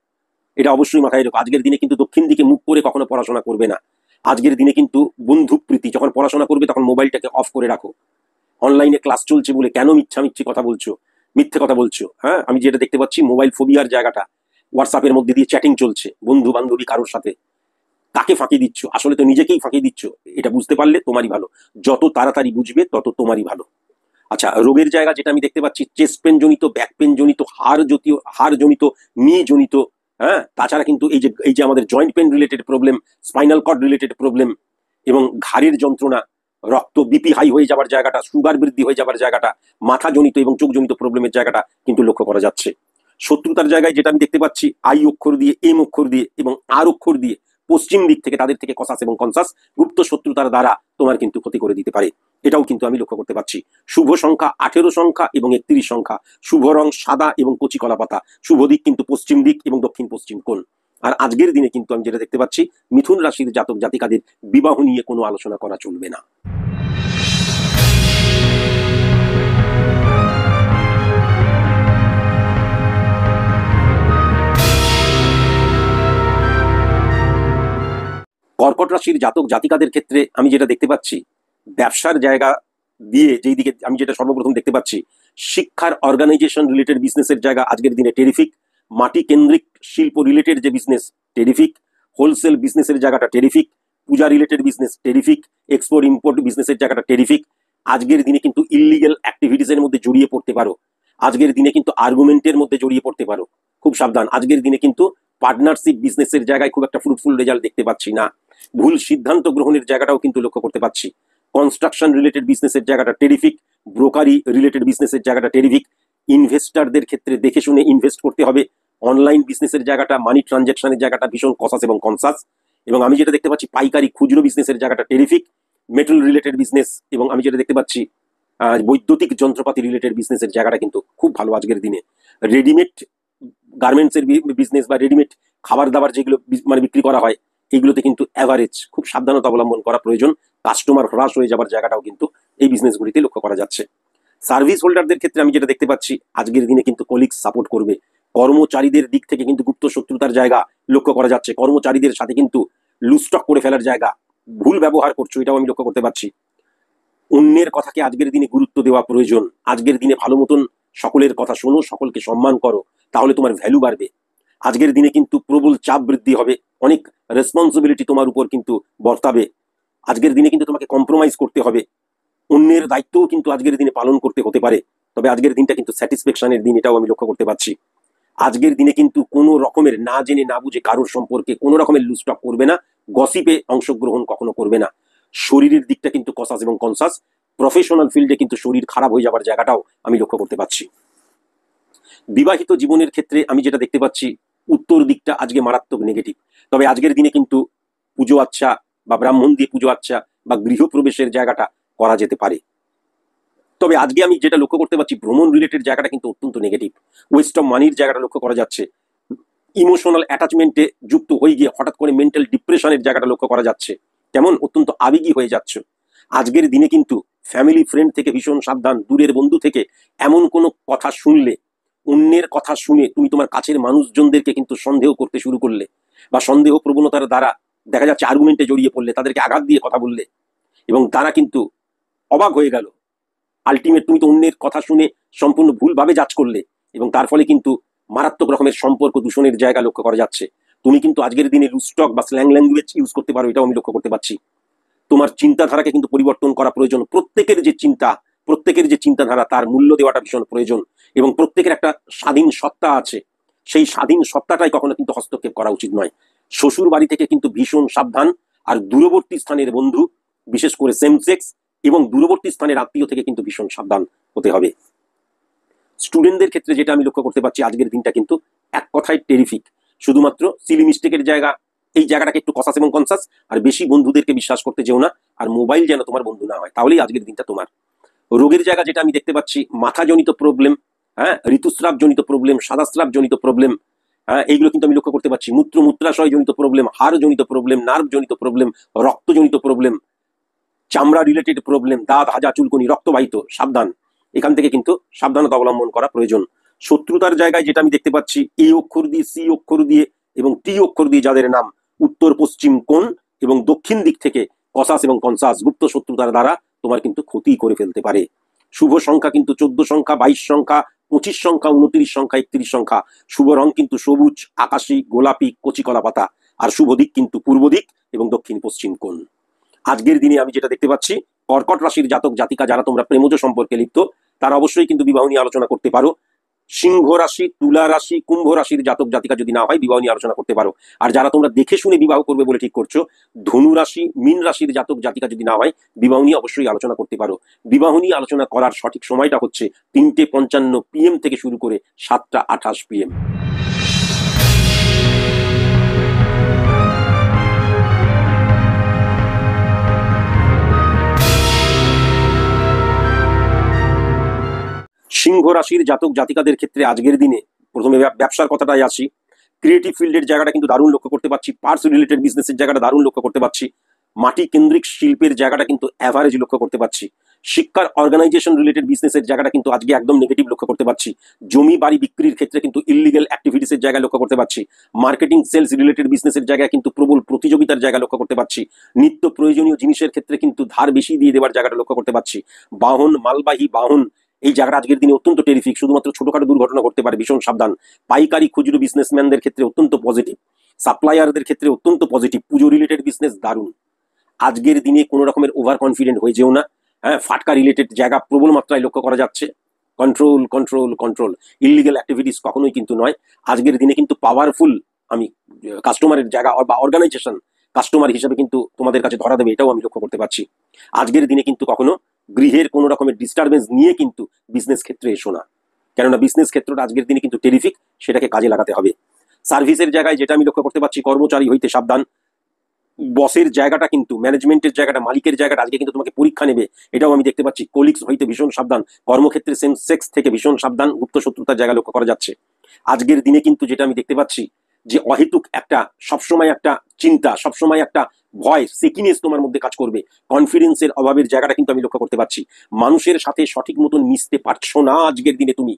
এটা অবশ্যই মাথায় রেখো। আজকের দিনে কিন্তু দক্ষিণ দিকে মুখ করে কখনো পড়াশোনা করবে না। আজকের দিনে কিন্তু বন্ধুপ্রীতি, যখন পড়াশোনা করবে তখন মোবাইলটাকে অফ করে রাখো। অনলাইনে ক্লাস চলছে বলে কেন মিথ্যে কথা বলছো, হ্যাঁ। আমি যেটা দেখতে পাচ্ছি, মোবাইল ফোবিয়ার জায়গাটা, হোয়াটসঅ্যাপের মধ্যে দিয়ে চ্যাটিং চলছে বন্ধু বান্ধবী কারোর সাথে, কাকে ফাঁকি দিচ্ছ, আসলে তো নিজেকেই ফাঁকি দিচ্ছ। এটা বুঝতে পারলে তোমারই ভালো, যত তাড়াতাড়ি বুঝবে তত তোমারই ভালো। আচ্ছা, রোগের জায়গা যেটা আমি দেখতে পাচ্ছি, চেস্ট পেন জনিত, ব্যাক পেন জনিত, হাড় জনিত, নি জনিত, হ্যাঁ। তাছাড়া কিন্তু এই যে আমাদের joint pain related problem, spinal cord related problem এবং ঘাড়ের যন্ত্রণা, রক্ত বিপি হাই হয়ে যাবার জায়গাটা, সুগার বৃদ্ধি হয়ে যাবার জায়গাটা, মাথা জনিত এবং চোখ জনিত প্রবলেমের জায়গাটা কিন্তু লক্ষ্য করা যাচ্ছে। শত্রুতার জায়গায় যেটা আমি দেখতে পাচ্ছি, আই অক্ষর দিয়ে, এম অক্ষর দিয়ে এবং আর অক্ষর দিয়ে পশ্চিম দিক থেকে তাদের থেকে কসাস এবং কনসাস গুপ্ত শত্রুতার দ্বারা তোমার কিন্তু ক্ষতি করে দিতে পারে, এটাও কিন্তু আমি লক্ষ্য করতে পারছি। শুভ সংখ্যা 18 সংখ্যা এবং 31 সংখ্যা, শুভ রং সাদা এবং কচি কলা পাতা, শুভ দিক কিন্তু পশ্চিম দিক এবং দক্ষিণ পশ্চিম কোণ। আর আজকের দিনে কিন্তু আমি যেটা দেখতে পাচ্ছি, মিথুন রাশির জাতক জাতিকাদের বিবাহ নিয়ে কোনো আলোচনা করা চলবে না। কর্কট রাশির জাতক জাতিকাদের ক্ষেত্রে আমি যেটা দেখতে পাচ্ছি, ব্যবসার জায়গা দিয়ে যেই দিকে আমি যেটা সর্বপ্রথম দেখতে পাচ্ছি, শিক্ষার অর্গানাইজেশন রিলেটেড বিজনেসের জায়গা আজকের দিনে টেরিফিক, মাটি কেন্দ্রিক শিল্প রিলেটেড যে বিজনেস টেরিফিক, হোলসেল বিজনেসের জায়গাটা terrific, Puja related business terrific, export import বিজনেসের জায়গাটা টেরিফিক। আজকের দিনে কিন্তু ইললিগেল অ্যাক্টিভিটিসের মধ্যে জড়িয়ে পড়তে পারো, আজকের দিনে কিন্তু আর্গুমেন্টের মধ্যে জড়িয়ে পড়তে পারো, খুব সাবধান। আজকের দিনে কিন্তু পার্টনারশিপ বিজনেসের জায়গায় খুব একটা ফ্রুটফুল রেজাল্ট দেখতে পাচ্ছি না। ভুল সিদ্ধান্ত গ্রহণের জায়গাটাও কিন্তু লক্ষ্য করতে পাচ্ছি। কনস্ট্রাকশন রিলেটেড বিজনেসের জায়গাটা টেরিফিক, ব্রোকারি রিলেটেড বিজনেসের জায়গাটা টেরিফিক। ইনভেস্টারদের ক্ষেত্রে দেখে শুনে ইনভেস্ট করতে হবে। অনলাইন বিজনেসের জায়গাটা, মানি ট্রানজাকশনের জায়গাটা ভীষণ কসাস এবং কনসাস। এবং আমি যেটা দেখতে পাচ্ছি পাইকারি খুচরো বিজনেসের জায়গাটা টেরিফিক। মেটাল রিলেটেড বিজনেস এবং আমি যেটা দেখতে পাচ্ছি বৈদ্যুতিক যন্ত্রপাতি রিলেটেড বিজনেসের জায়গাটা কিন্তু খুব ভালো আজকের দিনে। রেডিমেড গার্মেন্টসের বিজনেস বা রেডিমেড খাবার দাবার যেগুলো মানে বিক্রি করা হয়, এইগুলোতে কিন্তু অ্যাভারেজ খুব সাবধানতা অবলম্বন করা প্রয়োজন। কাস্টমার হ্রাস হয়ে যাবার জায়গাটাও কিন্তু এই বিজনেসগুলিতে লক্ষ্য করা যাচ্ছে। সার্ভিস হোল্ডারদের ক্ষেত্রে আমি যেটা দেখতে পাচ্ছি আজকের দিনে কিন্তু কলিগস সাপোর্ট করবে। কর্মচারীদের দিক থেকে কিন্তু গুপ্ত শত্রুতার জায়গা লক্ষ্য করা যাচ্ছে। কর্মচারীদের সাথে কিন্তু লুস্টক করে ফেলার জায়গা, ভুল ব্যবহার করছো, এটাও আমি লক্ষ্য করতে পারছি। অন্যের কথাকে আজকের দিনে গুরুত্ব দেওয়া প্রয়োজন। আজকের দিনে ভালো মতন সকলের কথা শোনো, সকলকে সম্মান করো, তাহলে তোমার ভ্যালু বাড়বে। আজকের দিনে কিন্তু প্রবল চাপ বৃদ্ধি হবে, অনেক রেসপন্সিবিলিটি তোমার উপর কিন্তু বর্তাবে। আজকের দিনে কিন্তু তোমাকে কম্প্রোমাইজ করতে হবে। অন্যের দায়িত্বও কিন্তু আজকের দিনে পালন করতে হতে পারে। তবে আজকের দিনটা কিন্তু স্যাটিসফ্যাকশনের দিন, এটাও আমি লক্ষ্য করতে পারছি। আজকের দিনে কিন্তু কোনো রকমের না জেনে না বুঝে কারোর সম্পর্কে কোনো রকমের লুস্টক করবে না, গসিপে অংশগ্রহণ কখনো করবে না। শরীরের দিকটা কিন্তু কসাস এবং কনসাস। প্রফেশনাল ফিল্ডে কিন্তু শরীর খারাপ হয়ে যাবার জায়গাটাও আমি লক্ষ্য করতে পারছি। বিবাহিত জীবনের ক্ষেত্রে আমি যেটা দেখতে পাচ্ছি উত্তর দিকটা আজকে মারাত্মক নেগেটিভ। তবে আজকের দিনে কিন্তু পুজো আচ্ছা বা ব্রাহ্মণ দিয়ে পুজো আচ্ছা বা গৃহপ্রবেশের জায়গাটা করা যেতে পারে। তবে আজকে আমি যেটা লক্ষ্য করতে পারছি ভ্রমণ রিলেটেড জায়গাটা কিন্তু অত্যন্ত নেগেটিভ। ওয়েস্ট অফ মানির জায়গাটা লক্ষ্য করা যাচ্ছে। ইমোশনাল অ্যাটাচমেন্টে যুক্ত হয়ে গিয়ে হঠাৎ করে মেন্টাল ডিপ্রেশনের জায়গাটা লক্ষ্য করা যাচ্ছে। কেমন অত্যন্ত আবেগী হয়ে যাচ্ছ। আজকের দিনে কিন্তু ফ্যামিলি ফ্রেন্ড থেকে ভীষণ সাবধান। দূরের বন্ধু থেকে এমন কোনো কথা শুনলে, অন্যের কথা শুনে তুমি তোমার কাছের মানুষজনদেরকে কিন্তু সন্দেহ করতে শুরু করলে বা সন্দেহ প্রবণতার দ্বারা দেখা যাচ্ছে আর্গুমেন্টে জড়িয়ে পড়লে, তাদেরকে আঘাত দিয়ে কথা বললে এবং তারা কিন্তু অবাক হয়ে গেল। আলটিমেট তুমি তো অন্যের কথা শুনে সম্পূর্ণ ভুলভাবে জাজ করলে এবং তার ফলে কিন্তু মারাত্মক রকমের সম্পর্ক দূষণের জায়গা লক্ষ্য করা যাচ্ছে। তুমি কিন্তু আজকের দিনে লুস্টক বা স্ল্যাং ল্যাঙ্গুয়েজ ইউজ করতে পারো, এটাও আমি লক্ষ্য করতে পারছি। তোমার চিন্তাধারাকে কিন্তু পরিবর্তন করা প্রয়োজন। প্রত্যেকের যে চিন্তাধারা তার মূল্য দেওয়াটা ভীষণ প্রয়োজন এবং প্রত্যেকের একটা স্বাধীন সত্তা আছে। সেই স্বাধীন সত্তাটাই কখনো কিন্তু হস্তক্ষেপ করা উচিত নয়। শ্বশুর বাড়ি থেকে কিন্তু ভীষণ সাবধান। আর দূরবর্তী স্থানের বন্ধু, বিশেষ করে সেম সেক্স এবং দূরবর্তী স্থানের আত্মীয় থেকে কিন্তু ভীষণ সাবধান হতে হবে। স্টুডেন্টদের ক্ষেত্রে যেটা আমি লক্ষ্য করতে পারছি আজকের দিনটা কিন্তু এক কথায় টেরিফিক। শুধুমাত্র সিলি মিস্টেকের জায়গা, এই জায়গাটাকে একটু কসাস এবং কনসাস। আর বেশি বন্ধুদেরকে বিশ্বাস করতে যেও না। আর মোবাইল যেন তোমার বন্ধু না হয়, তাহলেই আজকের দিনটা তোমার। রোগের জায়গা যেটা আমি দেখতে পাচ্ছি মাথাজনিত প্রবলেম, ঋতুস্রাব জনিত প্রবলেম, সাদাস্রাব জনিত প্রবলেম, এইগুলো কিন্তু আমি লক্ষ্য করতে পারছি। মূত্রাশয় জনিত প্রবলেম, হাড় জনিত প্রবলেম, নার্ভ জনিত প্রবলেম, রক্তজনিত প্রবলেম, চামড়া রিলেটেড প্রবলেম, দাঁত হাজা চুলকুনি, রক্তবাহিত, সাবধান। এখান থেকে কিন্তু সাবধানতা অবলম্বন করা প্রয়োজন। শত্রুতার জায়গায় যেটা আমি দেখতে পাচ্ছি এ অক্ষর দিয়ে, সি অক্ষর দিয়ে এবং টি অক্ষর দিয়ে যাদের নাম, উত্তর পশ্চিম কোণ এবং দক্ষিণ দিক থেকে কসাস এবং কনসাস গুপ্ত শত্রুতার দ্বারা তোমার কিন্তু ক্ষতি করে ফেলতে পারে। শুভ সংখ্যা কিন্তু 14 সংখ্যা, 22 সংখ্যা, 25 সংখ্যা, 29 সংখ্যা, 31 সংখ্যা। শুভ রং কিন্তু সবুজ, আকাশী, গোলাপি, কচি কলা পাতা। আর শুভ দিক কিন্তু পূর্ব দিক এবং দক্ষিণ পশ্চিম কোণ। আজকের দিনে আমি যেটা দেখতে পাচ্ছি কর্কট রাশির জাতক জাতিকা যারা তোমরা প্রেমজ সম্পর্কে লিপ্ত, তারা অবশ্যই কিন্তু বিবাহ নিয়ে আলোচনা করতে পারো। সিংহ রাশি, তুলা রাশি, কুম্ভ রাশির জাতক জাতিকা যদি না হয় বিবাহ নিয়ে আলোচনা করতে পারো। আর যারা তোমরা দেখে শুনে বিবাহ করবে বলে ঠিক করছো, ধনু রাশি, মীন রাশির জাতক জাতিকা যদি না হয় বিবাহ নিয়ে অবশ্যই আলোচনা করতে পারো। বিবাহ নিয়ে আলোচনা করার সঠিক সময়টা হচ্ছে 3:55 PM থেকে শুরু করে 7:28 PM। সিংহ রাশির জাতক জাতিকাদের ক্ষেত্রে আজকের দিনে প্রথমে ব্যবসার কথাটাই আসি। ক্রিয়েটিভ ফিল্ডের জায়গাটা কিন্তু দারুণ লক্ষ্য করতে পারছি। পার্টস রিলেটেড বিজনেসের জায়গাটা দারুণ লক্ষ্য করতে পারছি। মাটি কেন্দ্রিক শিল্পের জায়গাটা কিন্তু অ্যাভারেজ লক্ষ্য করতে পারছি। শিক্ষার অর্গানাইজেশন রিলেটেড বিজনেসের জায়গাটা কিন্তু আজকে একদম নেগেটিভ লক্ষ্য করতে পারছি। জমি বাড়ি বিক্রির ক্ষেত্রে কিন্তু ইললিগাল অ্যাক্টিভিটিসের জায়গায় লক্ষ্য করতে পারছি। মার্কেটিং সেলস রিলেটেড বিজনেসের জায়গায় কিন্তু প্রবল প্রতিযোগিতার জায়গা লক্ষ্য করতে পারছি। নিত্য প্রয়োজনীয় জিনিসের ক্ষেত্রে কিন্তু ধার বেশি দিয়ে দেওয়ার জায়গাটা লক্ষ্য করতে পারছি। বাহন, মালবাহী বাহন, এই জায়গাটা আজকের দিনে অত্যন্ত টেরিফিক। শুধুমাত্র ছোটখাটো দুর্ঘটনা করতে পারে, ভীষণ সাবধান। পাইকারি খুচরো বিজনেসম্যানদের ক্ষেত্রে অত্যন্ত পজিটিভ। সাপ্লায়ারদের ক্ষেত্রে অত্যন্ত পজিটিভ। পুজো রিলেটেড বিজনেস দারুণ। আজকের দিনে কোনো রকমের ওভার কনফিডেন্ট হয়ে যেও না। ফাটকা রিলেটেড জায়গা প্রবল মাত্রায় লক্ষ্য করা যাচ্ছে। Control control control. Illegal activities কখনোই কিন্তু নয়। আজকের দিনে কিন্তু পাওয়ারফুল আমি কাস্টমারের জায়গা বা অর্গানাইজেশন কাস্টমার হিসেবে কিন্তু তোমাদের কাছে ধরা দেবে, এটাও আমি লক্ষ্য করতে পারছি। আজকের দিনে কিন্তু কখনো গৃহের কোনো রকমের ডিস্টারবেন্স নিয়ে কিন্তু বিজনেস ক্ষেত্রে এসো না, কেননা বিজনেস ক্ষেত্রটা আজকের দিনে কিন্তু টেরিফিক, সেটাকে কাজে লাগাতে হবে। সার্ভিসের জায়গায় যেটা আমি লক্ষ্য করতে পারছি, কর্মচারী হইতে সাবধান। বসের জায়গাটা কিন্তু, ম্যানেজমেন্টের জায়গাটা, মালিকের জায়গাটা আজকে কিন্তু তোমাকে পরীক্ষা নেবে, এটাও আমি দেখতে পাচ্ছি। কলিগস হইতে ভীষণ সাবধান। কর্মক্ষেত্রে সেম সেক্স থেকে ভীষণ সাবধান। গুপ্ত শত্রুতার জায়গা লক্ষ্য করা যাচ্ছে আজকের দিনে কিন্তু। যেটা আমি দেখতে পাচ্ছি যে অহেতুক একটা সবসময় একটা চিন্তা, সবসময় একটা ভয়, সিকিনেস তোমার মধ্যে কাজ করবে। কনফিডেন্সের অভাবের জায়গাটা কিন্তু আমি লক্ষ্য করতে পারছি। মানুষের সাথে সঠিক মতন মিশতে পারছো না আজকের দিনে তুমি,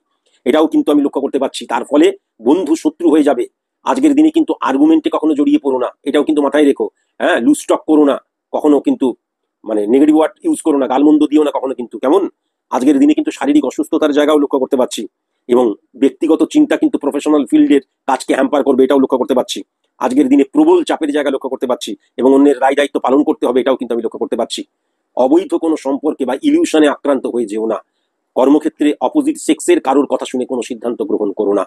এটাও কিন্তু আমি লক্ষ্য করতে পারছি। তার ফলে বন্ধু শত্রু হয়ে যাবে। আজকের দিনে কিন্তু আর্গুমেন্টে কখনো জড়িয়ে পড়ো না, এটাও কিন্তু মাথায় রেখো। হ্যাঁ, লুজ টক করো না কখনো, কিন্তু মানে নেগেটিভ ওয়ার্ড ইউজ করো না, গালমন্দ দিও না কখনো কিন্তু, কেমন? আজকের দিনে কিন্তু শারীরিক অসুস্থতার জায়গাও লক্ষ্য করতে পারছি, এবং ব্যক্তিগত চিন্তা কিন্তু প্রফেশনাল ফিল্ডের কাজকে হ্যাম্পার করবে, এটাও লক্ষ্য করতে পারছি। আজকের দিনে প্রবল চাপের জায়গা লক্ষ্য করতে পারছি, এবং অন্যের দায় দায়িত্ব পালন করতে হবে, এটাও কিন্তু আমি লক্ষ্য করতে পারছি। অবৈধ কোনো সম্পর্কে বা ইলিউশনে আক্রান্ত হয়ে যেও না। কর্মক্ষেত্রে অপোজিট সেক্সের কারোর কথা শুনে কোনো সিদ্ধান্ত গ্রহণ করো না।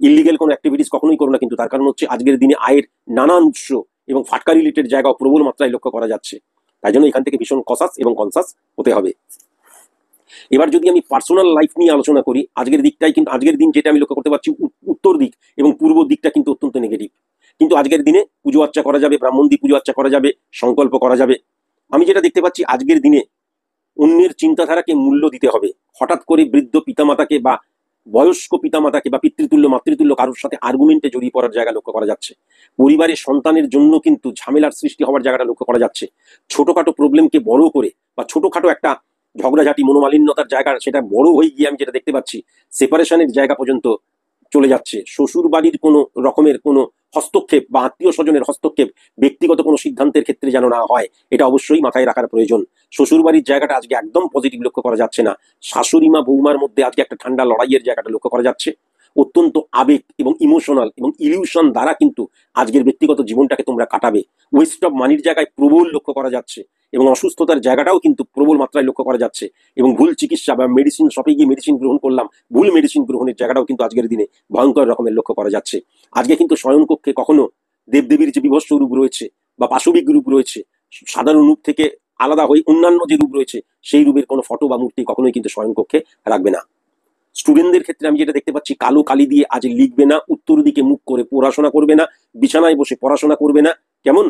ইলিগেল কোনো অ্যাক্টিভিটিস কখনোই করো না, কিন্তু তার কারণ হচ্ছে আজকের দিনে আয়ের নানান উৎস এবং ফাটকা রিলেটেড জায়গাও প্রবল মাত্রায় লক্ষ্য করা যাচ্ছে। তাই জন্য এখান থেকে ভীষণ কসাস এবং কনসাস হতে হবে। এবার যদি আমি পার্সোনাল লাইফ নিয়ে আলোচনা করি, আজকের দিকটাই কিন্তু, আজকের দিন যেটা আমি লক্ষ্য করতে পারছি, উত্তর দিক এবং পূর্ব দিকটা কিন্তু অত্যন্ত নেগেটিভ। কিন্তু আজকের দিনে পুজো আর্চা করা যাবে, ব্রাহ্মণ দিয়ে পুজো আর্চা করা যাবে, সংকল্প করা যাবে। আমি যেটা দেখতে পাচ্ছি আজকের দিনে অন্যের চিন্তাধারাকে মূল্য দিতে হবে। হঠাৎ করে বৃদ্ধ পিতামাতাকে বা বয়স্ক পিতামাতাকে বা পিতৃতুল্য মাতৃতুল্য কারোর সাথে আর্গুমেন্টে জড়িয়ে পড়ার জায়গা লক্ষ্য করা যাচ্ছে। পরিবারের সন্তানের জন্য কিন্তু ঝামেলার সৃষ্টি হওয়ার জায়গাটা লক্ষ্য করা যাচ্ছে। ছোটখাটো প্রবলেমকে বড় করে বা ছোটখাটো একটা ঝগড়াঝাটি, মনোমালিন্যতার জায়গা, সেটা বড় হয়ে গিয়ে আমি যেটা দেখতে পাচ্ছি সেপারেশনের জায়গা পর্যন্ত চলে যাচ্ছে। শ্বশুর বাড়ির কোনো রকমের কোনো হস্তক্ষেপ বা আত্মীয় স্বজনের হস্তক্ষেপ ব্যক্তিগত কোনো সিদ্ধান্তের ক্ষেত্রে যেন না হয়, এটা অবশ্যই মাথায় রাখার প্রয়োজন। শ্বশুর বাড়ির জায়গাটা আজকে একদম পজিটিভ লক্ষ্য করা যাচ্ছে না। শাশুড়ি মা বৌমার মধ্যে আজকে একটা ঠান্ডা লড়াইয়ের জায়গাটা লক্ষ্য করা যাচ্ছে। অত্যন্ত আবেগ এবং ইমোশনাল এবং ইলিউশন দ্বারা কিন্তু আজকের ব্যক্তিগত জীবনটাকে তোমরা কাটাবে। ওয়েস্ট অফ মানির জায়গায় প্রবল লক্ষ্য করা যাচ্ছে, এবং অসুস্থতার জায়গাটাও কিন্তু প্রবল মাত্রায় লক্ষ্য করা যাচ্ছে। এবং ভুল চিকিৎসা বা মেডিসিন শপে গিয়ে মেডিসিন গ্রহণ করলাম, ভুল মেডিসিন গ্রহণের জায়গাটাও কিন্তু আজকের দিনে ভয়ঙ্কর রকমের লক্ষ্য করা যাচ্ছে। আজকে কিন্তু শয়নকক্ষে কখনো দেবদেবীর যে বিভৎস রূপ রয়েছে বা পাশবিক রূপ রয়েছে, সাধারণ রূপ থেকে আলাদা হয়ে অন্যান্য যে রূপ রয়েছে, সেই রূপের কোনো ফটো বা মূর্তি কখনোই কিন্তু শয়নকক্ষে রাখবে না। স্টুডেন্টদের ক্ষেত্রে আমি যেটা দেখতে পাচ্ছি, কালো কালি দিয়ে আজ লিখবে না, উত্তর দিকে মুখ করে পড়াশোনা করবে না, বিছানায় বসে পড়াশোনা করবে না, কেমন?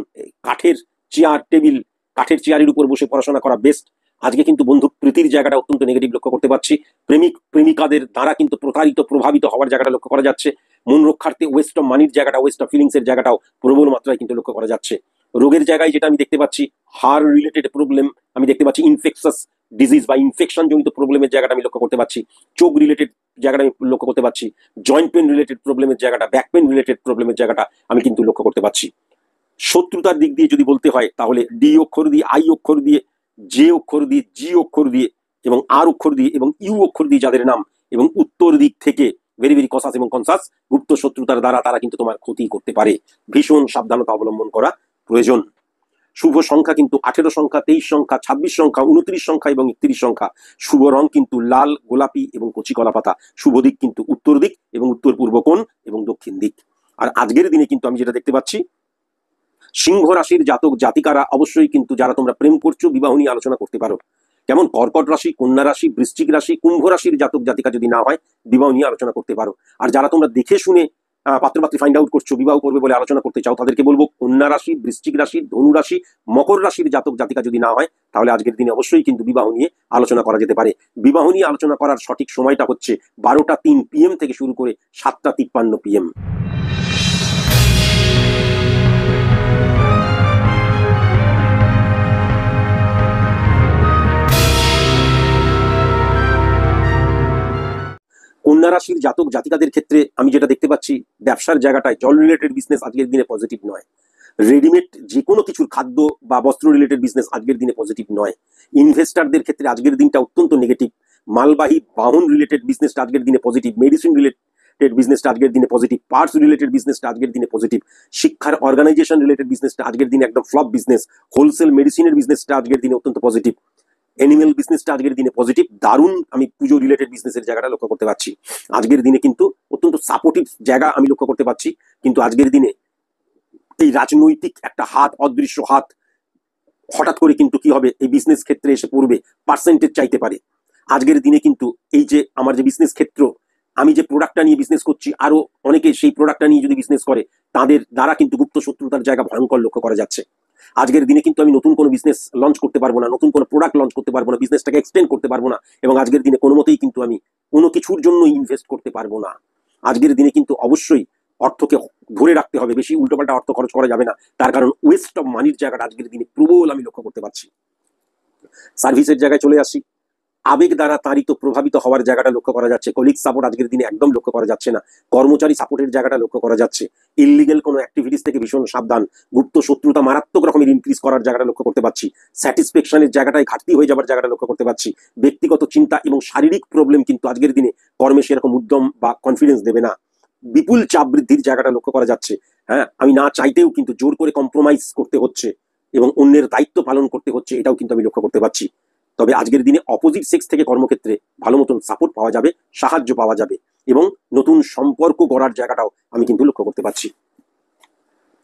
কাঠের চেয়ার টেবিল, কাঠের চেয়ারের উপর বসে পড়াশোনা করা বেস্ট। আজকে কিন্তু বন্ধু প্রীতির জায়গাটা অত্যন্ত নেগেটিভ লক্ষ্য করতে পারছি। প্রেমিক প্রেমিকাদের দ্বারা কিন্তু প্রতারিত প্রভাবিত হওয়ার জায়গাটা লক্ষ্য করা যাচ্ছে। মন রক্ষার্থে ওয়েস্ট অফ মানির জায়গাটা, ওয়েস্ট অফ ফিলিংস এর জায়গাটাও প্রবল মাত্রায় কিন্তু লক্ষ্য করা যাচ্ছে। রোগের জায়গায় যেটা আমি দেখতে পাচ্ছি, হার্ট রিলেটেড প্রবলেম আমি দেখতে পাচ্ছি, ইনফেকশাস ডিজিজ বা ইনফেকশন জনিত প্রবলেমের জায়গাটা আমি লক্ষ্য করতে পারছি। চোখ রিলেটেড জায়গাটা আমি লক্ষ্য করতে পারছি। জয়েন্ট পেন রিলেটেড প্রবলেমের জায়গাটা, ব্যাক পেন রিলেটেড প্রবলেমের জায়গাটা আমি কিন্তু লক্ষ্য করতে পারছি। শত্রুতার দিক দিয়ে যদি বলতে হয়, তাহলে ডি অক্ষর দিয়ে, আই অক্ষর দিয়ে, জে অক্ষর দিয়ে, জি অক্ষর দিয়ে এবং আর অক্ষর দিয়ে এবং ইউ অক্ষর দিয়ে যাদের নাম, এবং উত্তর দিক থেকে ভেরি ভেরি কসাস এবং কনসাস, গুপ্ত শত্রুতার দ্বারা তারা কিন্তু তোমার ক্ষতি করতে পারে। ভীষণ সাবধানতা অবলম্বন করা প্রয়োজন। শুভ সংখ্যা কিন্তু 18 সংখ্যা, 23 সংখ্যা, 26 সংখ্যা, 29 সংখ্যা এবং 31 সংখ্যা। শুভ রং কিন্তু লাল, গোলাপি এবং কচি কলা পাতা। শুভ দিক কিন্তু উত্তর দিক এবং উত্তর পূর্ব কোণ এবং দক্ষিণ দিক। আর আজকের দিনে কিন্তু আমি যেটা দেখতে পাচ্ছি, সিংহ রাশির জাতক জাতিকারা অবশ্যই কিন্তু, যারা তোমরা প্রেম করছো, বিবাহ নিয়ে আলোচনা করতে পারো। কেমন? কর্কট রাশি, কন্যা রাশি, বৃশ্চিক রাশি, কুম্ভ রাশির জাতক জাতিকা যদি না হয়, বিবাহ নিয়ে আলোচনা করতে পারো। আর যারা তোমরা দেখে শুনে পাত্রপাত্রী ফাইন্ড আউট করছো, বিবাহ করবে বলে আলোচনা করতে চাও, তাদেরকে বলবো কন্যা রাশি, বৃশ্চিক রাশি, ধনু রাশি, মকর রাশির জাতক জাতিকা যদি না হয়, তাহলে আজকের দিনে অবশ্যই কিন্তু বিবাহ নিয়ে আলোচনা করা যেতে পারে। বিবাহ নিয়ে আলোচনা করার সঠিক সময়টা হচ্ছে 12টা 3 PM থেকে শুরু করে 7টা 53 PM। কন্যা রাশির জাতক জাতিকাদের ক্ষেত্রে আমি যেটা দেখতে পাচ্ছি, ব্যবসার জায়গাটায় জল রিলেটেড বিজনেস আজকের দিনে পজিটিভ নয়। রেডিমেড যে কোনো কিছুর খাদ্য বা বস্ত্র রিলেটেড বিজনেস আজকের দিনে পজিটিভ নয়। ইনভেস্টারদের ক্ষেত্রে আজকের দিনটা অত্যন্ত নেগেটিভ। মালবাহী বাহন রিলেটেড বিজনেসটা আজকের দিনে পজিটিভ। মেডিসিন রিলেটেড বিজনেসটা আজকের দিনে পজিটিভ। পার্টস রিলেটেড বিজনেসটা আজকের দিনে পজিটিভ। শিক্ষার অর্গানাইজেশন রিলেটেড বিজনেসটা আজকের দিনে একদম ফ্লপ বিজনেস। হোলসেল মেডিসিনের বিজনেসটা আজকের দিনে অত্যন্ত পজিটিভ। অ্যানিমেল বিজনেসটা আজকের দিনে পজিটিভ, দারুণ আমি পুজো রিলেটেড বিজনেসের জায়গাটা লক্ষ্য করতে পারছি। আজকের দিনে কিন্তু অত্যন্ত সাপোর্টিভ জায়গা আমি লক্ষ্য করতে পারছি। কিন্তু আজকের দিনে এই রাজনৈতিক একটা হাত, অদৃশ্য হাত হঠাৎ করে কিন্তু কি হবে, এই বিজনেস ক্ষেত্রে এসে পড়বে, পার্সেন্টেজ চাইতে পারে। আজকের দিনে কিন্তু এই যে আমার যে বিজনেস ক্ষেত্র, আমি যে প্রোডাক্টটা নিয়ে বিজনেস করছি, আরো অনেকে সেই প্রোডাক্টটা নিয়ে যদি বিজনেস করে, তাদের দ্বারা কিন্তু গুপ্ত শত্রুতার জায়গা ভয়ঙ্কর লক্ষ্য করা যাচ্ছে। আজকের দিনে কিন্তু আমি নতুন কোনো বিজনেস লঞ্চ করতে পারবো না, নতুন কোনো প্রোডাক্ট লঞ্চ করতে পারবো না, বিজনেসটাকে এক্সটেন্ড করতে পারবো না, এবং আজকের দিনে কোনো মতেই কিন্তু আমি কোনো কিছুর জন্য ইনভেস্ট করতে পারবো না। আজকের দিনে কিন্তু অবশ্যই অর্থকে ধরে রাখতে হবে, বেশি উল্টোপাল্টা অর্থ খরচ করা যাবে না। তার কারণ ওয়েস্ট অফ মানির জায়গাটা আজকের দিনে প্রবল আমি লক্ষ্য করতে পারছি। সার্ভিসের জায়গায় চলে আসি, আবেগ দ্বারা তাড়িত প্রভাবিত হওয়ার জায়গাটা লক্ষ্য করা যাচ্ছে। কলিগ সাপোর্ট আজকের দিনে একদম লক্ষ্য করা যাচ্ছে না। কর্মচারী সাপোর্টের জায়গাটা লক্ষ্য করা যাচ্ছে। ইললিগেল কোনো অ্যাক্টিভিটিস থেকে ভীষণ সাবধান। গুপ্ত শত্রুতা মারাত্মক রকমের ইনক্রিজ করার জায়গাটা লক্ষ্য করতে পারছি। স্যাটিসফ্যাকশনের জায়গাটায় ঘাটতি হয়ে যাবার জায়গাটা লক্ষ্য করতে পারছি। ব্যক্তিগত চিন্তা এবং শারীরিক প্রবলেম কিন্তু আজকের দিনে কর্মে সেরকম উদ্যম বা কনফিডেন্স দেবে না। বিপুল চাপ বৃদ্ধির জায়গাটা লক্ষ্য করা যাচ্ছে। হ্যাঁ, আমি না চাইতেও কিন্তু জোর করে কম্প্রোমাইজ করতে হচ্ছে এবং অন্যের দায়িত্ব পালন করতে হচ্ছে, এটাও কিন্তু আমি লক্ষ্য করতে পারছি। তবে আজকের দিনে অপোজিট সেক্স থেকে কর্মক্ষেত্রে ভালো মতন সাপোর্ট পাওয়া যাবে, সাহায্য পাওয়া যাবে, এবং নতুন সম্পর্ক গড়ার জায়গাটাও আমি কিন্তু লক্ষ্য করতে পারছি।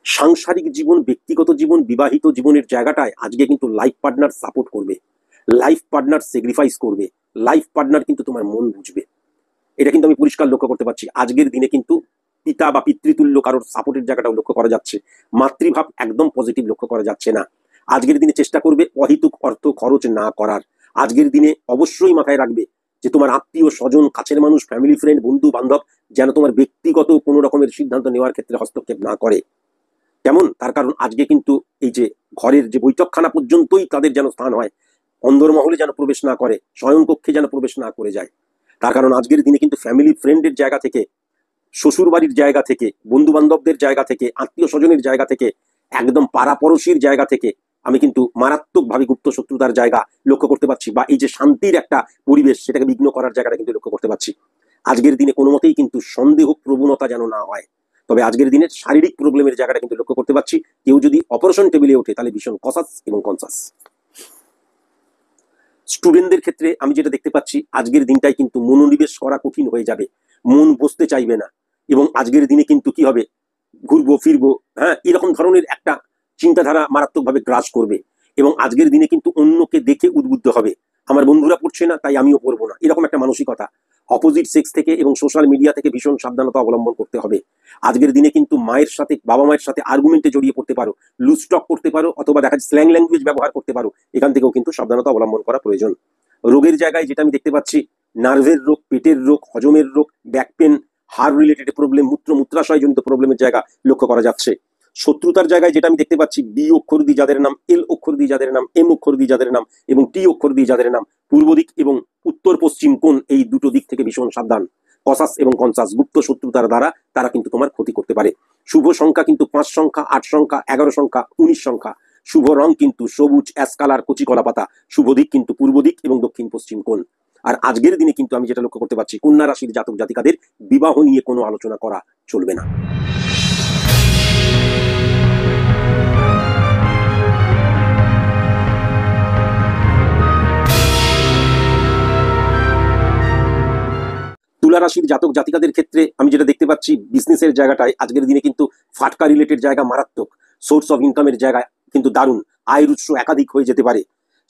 সাংসারিক জীবন, ব্যক্তিগত জীবন, বিবাহিত জীবনের জায়গাটায় আজকে কিন্তু লাইফ পার্টনার সাপোর্ট করবে, লাইফ পার্টনার স্যাক্রিফাইস করবে, লাইফ পার্টনার কিন্তু তোমার মন বুঝবে। এটা কিন্তু আমি পরিষ্কার লক্ষ্য করতে পারছি। আজকের দিনে কিন্তু পিতা বা পিতৃতুল্য কারোর সাপোর্টের জায়গাটাও লক্ষ্য করা যাচ্ছে। মাতৃভাব একদম পজিটিভ লক্ষ্য করা যাচ্ছে না। আজকের দিনে চেষ্টা করবে অহেতুক অর্থ খরচ না করার। আজকের দিনে অবশ্যই মাথায় রাখবে যে তোমার আত্মীয় স্বজন, কাছের মানুষ, ফ্যামিলি ফ্রেন্ড, বন্ধু বান্ধব যেন তোমার ব্যক্তিগত কোনো রকমের সিদ্ধান্ত নেওয়ার ক্ষেত্রে হস্তক্ষেপ না করে। কেমন? তার কারণ আজকে কিন্তু এই যে ঘরের যে বৈঠকখানা পর্যন্তই তাদের যেন স্থান হয়, অন্দরমহলে যেন প্রবেশ না করে, শয়নকক্ষে যেন প্রবেশ না করে যায়। তার কারণ আজকের দিনে কিন্তু ফ্যামিলি ফ্রেন্ডের জায়গা থেকে, শ্বশুর বাড়ির জায়গা থেকে, বন্ধু বান্ধবদের জায়গা থেকে, আত্মীয় স্বজনের জায়গা থেকে, একদম পাড়াপড়শির জায়গা থেকে আমি কিন্তু মারাত্মকভাবে গুপ্ত শত্রুতার জায়গা লক্ষ্য করতে পারছি, বা এই যে শান্তির একটা পরিবেশ সেটাকে বিঘ্ন করার জায়গাটা কিন্তু লক্ষ্য করতে পারছি। আজকের দিনে কোনো মতেই কিন্তু সন্দেহ প্রবণতা যেন না হয়। তবে আজকের দিনে শারীরিক প্রবলেমের জায়গাটা কিন্তু লক্ষ্য করতে পারছি। কেউ যদি অপারেশন টেবিলে ওঠে তাহলে ভীষণ কসাস এবং কনসাস। স্টুডেন্টদের ক্ষেত্রে আমি যেটা দেখতে পাচ্ছি, আজকের দিনটাই কিন্তু মনোনিবেশ করা কঠিন হয়ে যাবে, মন বসতে চাইবে না, এবং আজকের দিনে কিন্তু কি হবে, ঘুরবো ফিরবো, হ্যাঁ, এরকম ধরনের একটা চিন্তাধারা মারাত্মকভাবে গ্রাস করবে। এবং আজকের দিনে কিন্তু অন্যকে দেখে উদ্বুদ্ধ হবে, আমার বন্ধুরা পড়ছে না তাই আমিও পড়বো না, এরকম একটা মানসিকতা। অপোজিট সেক্স থেকে এবং সোশ্যাল মিডিয়া থেকে ভীষণ সাবধানতা অবলম্বন করতে হবে। আজকের দিনে কিন্তু মায়ের সাথে, বাবা মায়ের সাথে আর্গুমেন্টে জড়িয়ে পড়তে পারো, লুজ টক করতে পারো, অথবা দেখা যায় স্ল্যাং ল্যাঙ্গুয়েজ ব্যবহার করতে পারো। এখান থেকেও কিন্তু সাবধানতা অবলম্বন করা প্রয়োজন। রোগের জায়গায় যেটা আমি দেখতে পাচ্ছি, নার্ভের রোগ, পেটের রোগ, হজমের রোগ, back pain, heart related problem, মূত্রাশয় জনিত প্রবলেমের জায়গা লক্ষ্য করা যাচ্ছে। শত্রুতার জায়গায় যেটা আমি দেখতে পাচ্ছি, বি অক্ষর দিয়ে যাদের নাম, এল অক্ষর দিয়ে যাদের নাম, এম অক্ষর দিয়ে যাদের নাম, এবং টি অক্ষর দিয়ে যাদের নাম, পূর্ব দিক এবং উত্তর পশ্চিম কোণ, এই দুটো দিক থেকে ভীষণ সাবধান। কসাস এবং কনসাস গুপ্ত শত্রুতার দ্বারা তারা কিন্তু তোমার ক্ষতি করতে পারে। শুভ সংখ্যা কিন্তু 5 সংখ্যা, 8 সংখ্যা, 11 সংখ্যা, 19 সংখ্যা। শুভ রং কিন্তু সবুজ, অ্যাশ কালার, কচি কলা পাতা। শুভ দিক কিন্তু পূর্ব দিক এবং দক্ষিণ পশ্চিম কোণ। আর আজকের দিনে কিন্তু আমি যেটা লক্ষ্য করতে পারছি, কন্যা রাশির জাতক জাতিকাদের বিবাহ নিয়ে কোনো আলোচনা করা চলবে না। তুলা রাশির জাতক জাতিকাদের ক্ষেত্রে আমি যেটা দেখতে পাচ্ছি, বিজনেসের জায়গাটায় আজকের দিনে কিন্তু ফাটকা রিলেটেড জায়গা মারাত্মক, সোর্স অফ ইনকামের জায়গায় কিন্তু দারুণ, আয়ের উৎস একাধিক হয়ে যেতে পারে।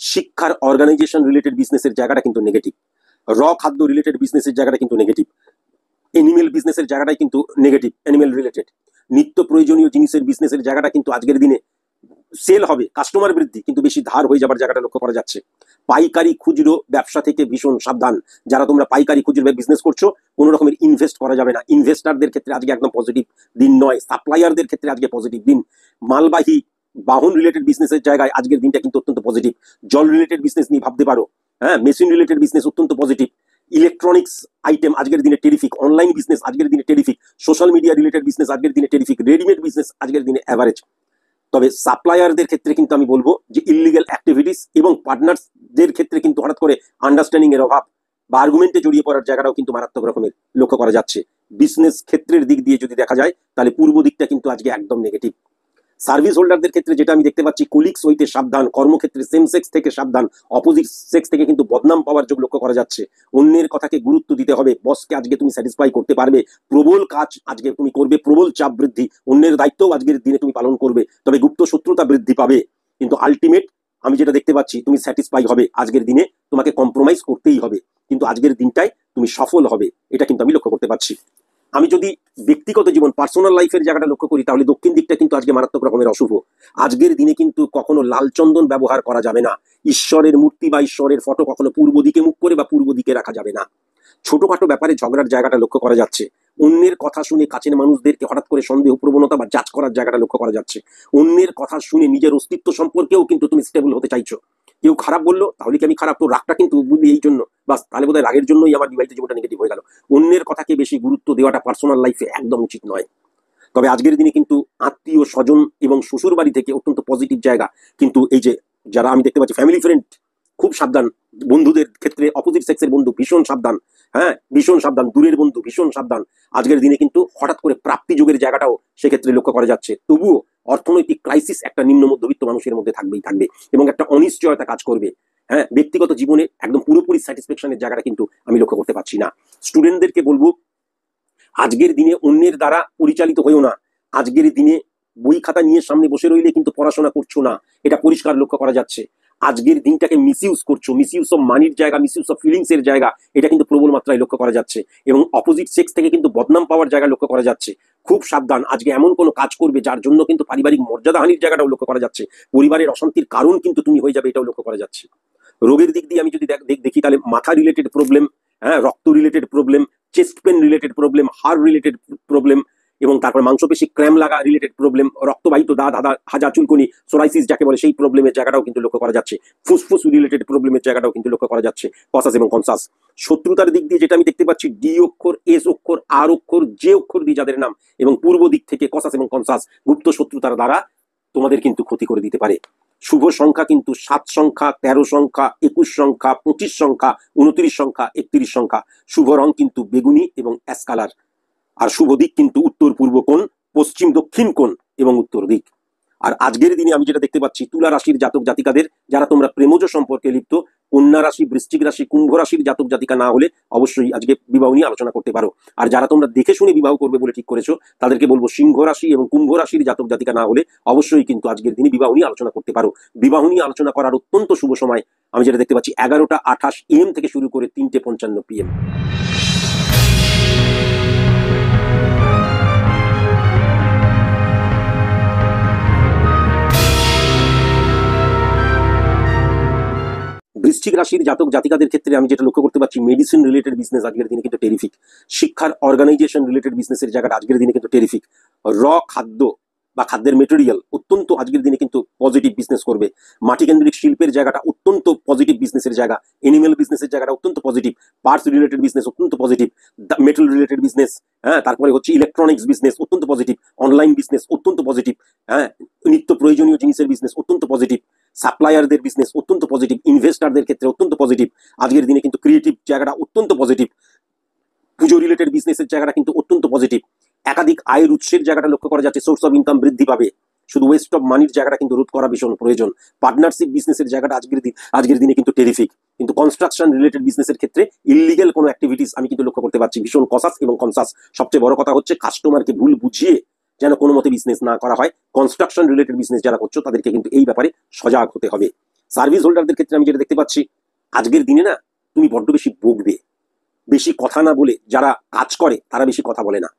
শিক্ষার অর্গানাইজেশন রিলেটেড বিজনেসের জায়গাটা কিন্তু নেগেটিভ। খাদ্য রিলেটেড বিজনেসের জায়গাটা কিন্তু নেগেটিভ। এনিমেল বিজনেসের জায়গাটাই কিন্তু নেগেটিভ, এনিমেল রিলেটেড। নিত্য প্রয়োজনীয় জিনিসের বিজনেসের জায়গাটা কিন্তু আজকের দিনে সেল হবে, কাস্টমার বৃদ্ধি, কিন্তু বেশি ধার হয়ে যাবার জায়গাটা লক্ষ্য করা যাচ্ছে। পাইকারি খুচরো ব্যবসা থেকে ভীষণ সাবধান। যারা তোমরা পাইকারি খুচরো বিজনেস করছো, কোনো রকমের ইনভেস্ট করা যাবে না। ইনভেস্টারদের ক্ষেত্রে আজকে একদম পজিটিভ দিন নয়। সাপ্লায়ারদের ক্ষেত্রে আজকে পজিটিভ দিন। মালবাহী বাহন রিলেটেড বিজনেসের জায়গায় আজকের দিনটা কিন্তু অত্যন্ত পজিটিভ। জল রিলেটেড বিজনেস নিয়ে ভাবতে পারো, হ্যাঁ, মেশিন রিলেটেড বিজনেস অত্যন্ত পজিটিভ। ইলেকট্রনিক্স আইটেম আজকের দিনে টেরিফিক। অনলাইন বিজনেস আজকের দিনে terrific. Social media related business আজকের দিনে টেরিফিক। রেডিমেড বিজনেস আজকের দিনে অ্যাভারেজ। তবে সাপ্লায়ারদের ক্ষেত্রে কিন্তু আমি বলবো যে ইললিগ্যাল অ্যাক্টিভিটিস এবং পার্টনারদের ক্ষেত্রে কিন্তু হঠাৎ করে আন্ডারস্ট্যান্ডিং এর অভাব বা আর্গুমেন্টে জড়িয়ে পড়ার জায়গাটাও কিন্তু মারাত্মক রকমের লক্ষ্য করা যাচ্ছে। বিজনেস ক্ষেত্রের দিক দিয়ে যদি দেখা যায় তাহলে পূর্ব দিকটা কিন্তু আজকে একদম নেগেটিভ। সার্ভিস হোল্ডারদের ক্ষেত্রে যেটা আমি দেখতে পাচ্ছি, কোলিগস হইতে সাবধান, কর্মক্ষেত্রে সেম সেক্স থেকে সাবধান, অপোজিট সেক্স থেকে কিন্তু বদনাম পাওয়ার যোগ লক্ষ্য করা যাচ্ছে। অন্যের কথাকে গুরুত্ব দিতে হবে, বসকে আজকে তুমি স্যাটিসফাই করতে পারবে, প্রবল কাজ আজকে তুমি করবে, প্রবল চাপ বৃদ্ধি, অন্যের দায়িত্বও আজকের দিনে তুমি পালন করবে, তবে গুপ্ত শত্রুতা বৃদ্ধি পাবে, কিন্তু আলটিমেট আমি যেটা দেখতে পাচ্ছি তুমি স্যাটিসফাই হবে। আজকের দিনে তোমাকে কম্প্রোমাইজ করতেই হবে, কিন্তু আজকের দিনটায় তুমি সফল হবে, এটা কিন্তু আমি লক্ষ্য করতে পারছি। আমি যদি ব্যক্তিগত জীবন পার্সোনাল লাইফের জায়গাটা লক্ষ্য করি, তাহলে দক্ষিণ দিকটা কিন্তু আজকে মারাত্মক রকমের অশুভ। আজকের দিনে কিন্তু কখনো লাল চন্দন ব্যবহার করা যাবে না, ঈশ্বরের মূর্তি বা ঈশ্বরের ফটো কখনো পূর্ব দিকে মুখ করে বা পূর্ব দিকে রাখা যাবে না। ছোটখাটো ব্যাপারে ঝগড়ার জায়গাটা লক্ষ্য করা যাচ্ছে। অন্যের কথা শুনে কাছের মানুষদেরকে হঠাৎ করে সন্দেহ প্রবণতা বা জাজ করার জায়গাটা লক্ষ্য করা যাচ্ছে। অন্যের কথা শুনে নিজের অস্তিত্ব সম্পর্কেও কিন্তু তুমি স্টেবল হতে চাইছো। কেউ খারাপ বললো, তাহলে কি আমি খারাপ? তো রাগটা কিন্তু বুঝলি এই জন্য, বাস তাহলে বোধহয় রাগের জন্যই আমার বিবাহিত জীবনটা নেগেটিভ হয়ে গেল। অন্যের কথাকে বেশি গুরুত্ব দেওয়াটা পার্সোনাল লাইফে একদম উচিত নয়। তবে আজকের দিনে কিন্তু আত্মীয় স্বজন এবং শ্বশুর বাড়ি থেকে অত্যন্ত পজিটিভ জায়গা, কিন্তু এই যে যারা আমি দেখতে পাচ্ছি ফ্যামিলি ফ্রেন্ড, খুব সাবধান। বন্ধুদের ক্ষেত্রে অপোজিট সেক্সের বন্ধু ভীষণ সাবধান, হ্যাঁ ভীষণ সাবধান। দূরের বন্ধু ভীষণ সাবধান। আজকের দিনে কিন্তু হঠাৎ করে প্রাপ্তি যুগের জায়গাটাও সেক্ষেত্রে লক্ষ্য করা যাচ্ছে। তবুও অর্থনৈতিক ক্রাইসিস একটা নিম্ন মধ্যবিত্ত মানুষের মধ্যে থাকবেই থাকবে এবং একটা অনিশ্চয়তা কাজ করবে। হ্যাঁ, ব্যক্তিগত জীবনে একদম পুরোপুরি স্যাটিসফ্যাকশনের জায়গাটা কিন্তু আমি লক্ষ্য করতে পারছি না। স্টুডেন্টদেরকে বলবো, আজকের দিনে অন্যের দ্বারা পরিচালিত হয়েও না। আজকের দিনে বই খাতা নিয়ে সামনে বসে রইলে কিন্তু পড়াশোনা করছো না, এটা পরিষ্কার লক্ষ্য করা যাচ্ছে। আজকের দিনটাকে মিসইউজ করছো, মিসইউজ অফ মানির জায়গা, মিসইউজ অফ ফিলিংস এর জায়গা, এটা কিন্তু প্রবল মাত্রায় লক্ষ্য করা যাচ্ছে এবং অপোজিট সেক্স থেকে কিন্তু বদনাম পাওয়ার জায়গা লক্ষ্য করা যাচ্ছে। খুব সাবধান, আজকে এমন কোনো কাজ করবে যার জন্য কিন্তু পারিবারিক মর্যাদাহানির জায়গাটাও লক্ষ্য করা যাচ্ছে। পরিবারের অশান্তির কারণ কিন্তু তুমি হয়ে যাবে, এটাও লক্ষ্য করা যাচ্ছে। রোগের দিক দিয়ে আমি যদি দেখি, তাহলে মাথা রিলেটেড প্রবলেম, হ্যাঁ রক্ত related problem, chest pain related problem, heart related problem, এবং তারপর মাংসপেশি ক্র্যাম লাগা রিলেটেড প্রবলেম, রক্তবাহিত দাঁত, হাজা চুলকুনি, সোরাইসিস যাকে বলে সেই প্রবলেমের জায়গাটাও কিন্তু লক্ষ্য করা যাচ্ছে। ফুসফুস রিলেটেড প্রবলেমের জায়গাটাও কিন্তু লক্ষ্য করা যাচ্ছে। কসাস এবং কনসাস। শত্রুতার দিক দিয়ে যেটা আমি দেখতে পাচ্ছি, ডি অক্ষর, এস অক্ষর, আর অক্ষর, জে অক্ষর দিয়ে যাদের নাম, এবং পূর্ব দিক থেকে কসাস এবং কনসাস গুপ্ত শত্রুতার দ্বারা তোমাদের কিন্তু ক্ষতি করে দিতে পারে। শুভ সংখ্যা কিন্তু 7 সংখ্যা, 13 সংখ্যা, 21 সংখ্যা, 25 সংখ্যা, 29 সংখ্যা, 31 সংখ্যা। শুভ রং কিন্তু বেগুনি এবং অ্যাশ কালার। আর শুভ দিক কিন্তু উত্তর পূর্ব কোণ, পশ্চিম দক্ষিণ কোণ এবং উত্তর দিক। আর আজকের দিনে আমি যেটা দেখতে পাচ্ছি, তুলা রাশির জাতক জাতিকাদের, যারা তোমরা প্রেমজ সম্পর্কে লিপ্ত, কন্যা রাশি, বৃশ্চিক রাশি, কুম্ভ রাশির জাতক জাতিকা না হলে অবশ্যই আজকে বিবাহ নিয়ে আলোচনা করতে পারো। আর যারা তোমরা দেখে শুনে বিবাহ করবে বলে ঠিক করেছো, তাদেরকে বলবো সিংহ রাশি এবং কুম্ভ রাশির জাতক জাতিকা না হলে অবশ্যই কিন্তু আজকের দিনে বিবাহ নিয়ে আলোচনা করতে পারো। বিবাহ নিয়ে আলোচনা করার অত্যন্ত শুভ সময় আমি যেটা দেখতে পাচ্ছি, 11:28 AM থেকে শুরু করে 3:55 PM। বৃশ্চিক রাশির জাতক জাতিকাদের ক্ষেত্রে আমি যেটা লক্ষ্য করতে পারছি, মেডিসিন রিলেটেড বিজনেস আজকের দিনে কিন্তু টেরিফিক। শিক্ষার অর্গানাইজেশন রিলেটেড বিজনেসের জায়গাটা আজকের দিনে কিন্তু টেরিফিক। খাদ্য বা খাদ্যের মেটেরিয়াল অত্যন্ত আজকের দিনে কিন্তু পজিটিভ বিজনেস করবে। মাটি কেন্দ্রিক শিল্পের জায়গাটা অত্যন্ত পজিটিভ বিজনেসের জায়গা। এনিম্যাল বিজনেসের জায়গাটা অত্যন্ত পজিটিভ। পার্টস রিলেটেড বিজনেস অত্যন্ত পজিটিভ। মেটাল রিলেটেড বিজনেস, হ্যাঁ তারপরে হচ্ছে ইলেকট্রনিক্স বিজনেস অত্যন্ত পজিটিভ। অনলাইন বিজনেস অত্যন্ত পজিটিভ। হ্যাঁ, নিত্য প্রয়োজনীয় জিনিসের বিজনেস অত্যন্ত পজিটিভ। সাপ্লায়ারদের বিজনেস অত্যন্ত পজিটিভ। ইনভেস্টারদের ক্ষেত্রে অত্যন্ত পজিটিভ। আজকের দিনে কিন্তু ক্রিয়েটিভ জায়গাটা অত্যন্ত পজিটিভ। পুজো রিলেটেড বিজনেসের জায়গাটা কিন্তু অত্যন্ত পজিটিভ। একাধিক আয়ের উৎসের জায়গাটা লক্ষ্য করা যাচ্ছে, সোর্স অফ ইনকাম বৃদ্ধি পাবে। শুধু ওয়েস্ট অফ মানির জায়গাটা কিন্তু রোধ করা ভীষণ প্রয়োজন। পার্টনারশিপ বিজনেসের জায়গাটা আজকের দিনে কিন্তু টেরিফিক। কিন্তু কনস্ট্রাকশন রিলেটেড বিজনেসের ক্ষেত্রে ইললিগ্যাল কোনো অ্যাক্টিভিটিস আমি কিন্তু লক্ষ্য করতে পারছি। ভীষণ কসাস এবং কনসাস। সবচেয়ে বড় কথা হচ্ছে কাস্টমারকে ভুল বুঝিয়ে যেন কোনো মতে বিজনেস না করা হয়। কনস্ট্রাকশন রিলেটেড বিজনেস যারা করছো তাদেরকে কিন্তু এই ব্যাপারে সজাগ হতে হবে। সার্ভিস হোল্ডারদের ক্ষেত্রে আমি যেটা দেখতে পাচ্ছি, আজকের দিনে না তুমি বড্ড বেশি বকবে। বেশি কথা না বলে যারা কাজ করে তারা বেশি কথা বলে না।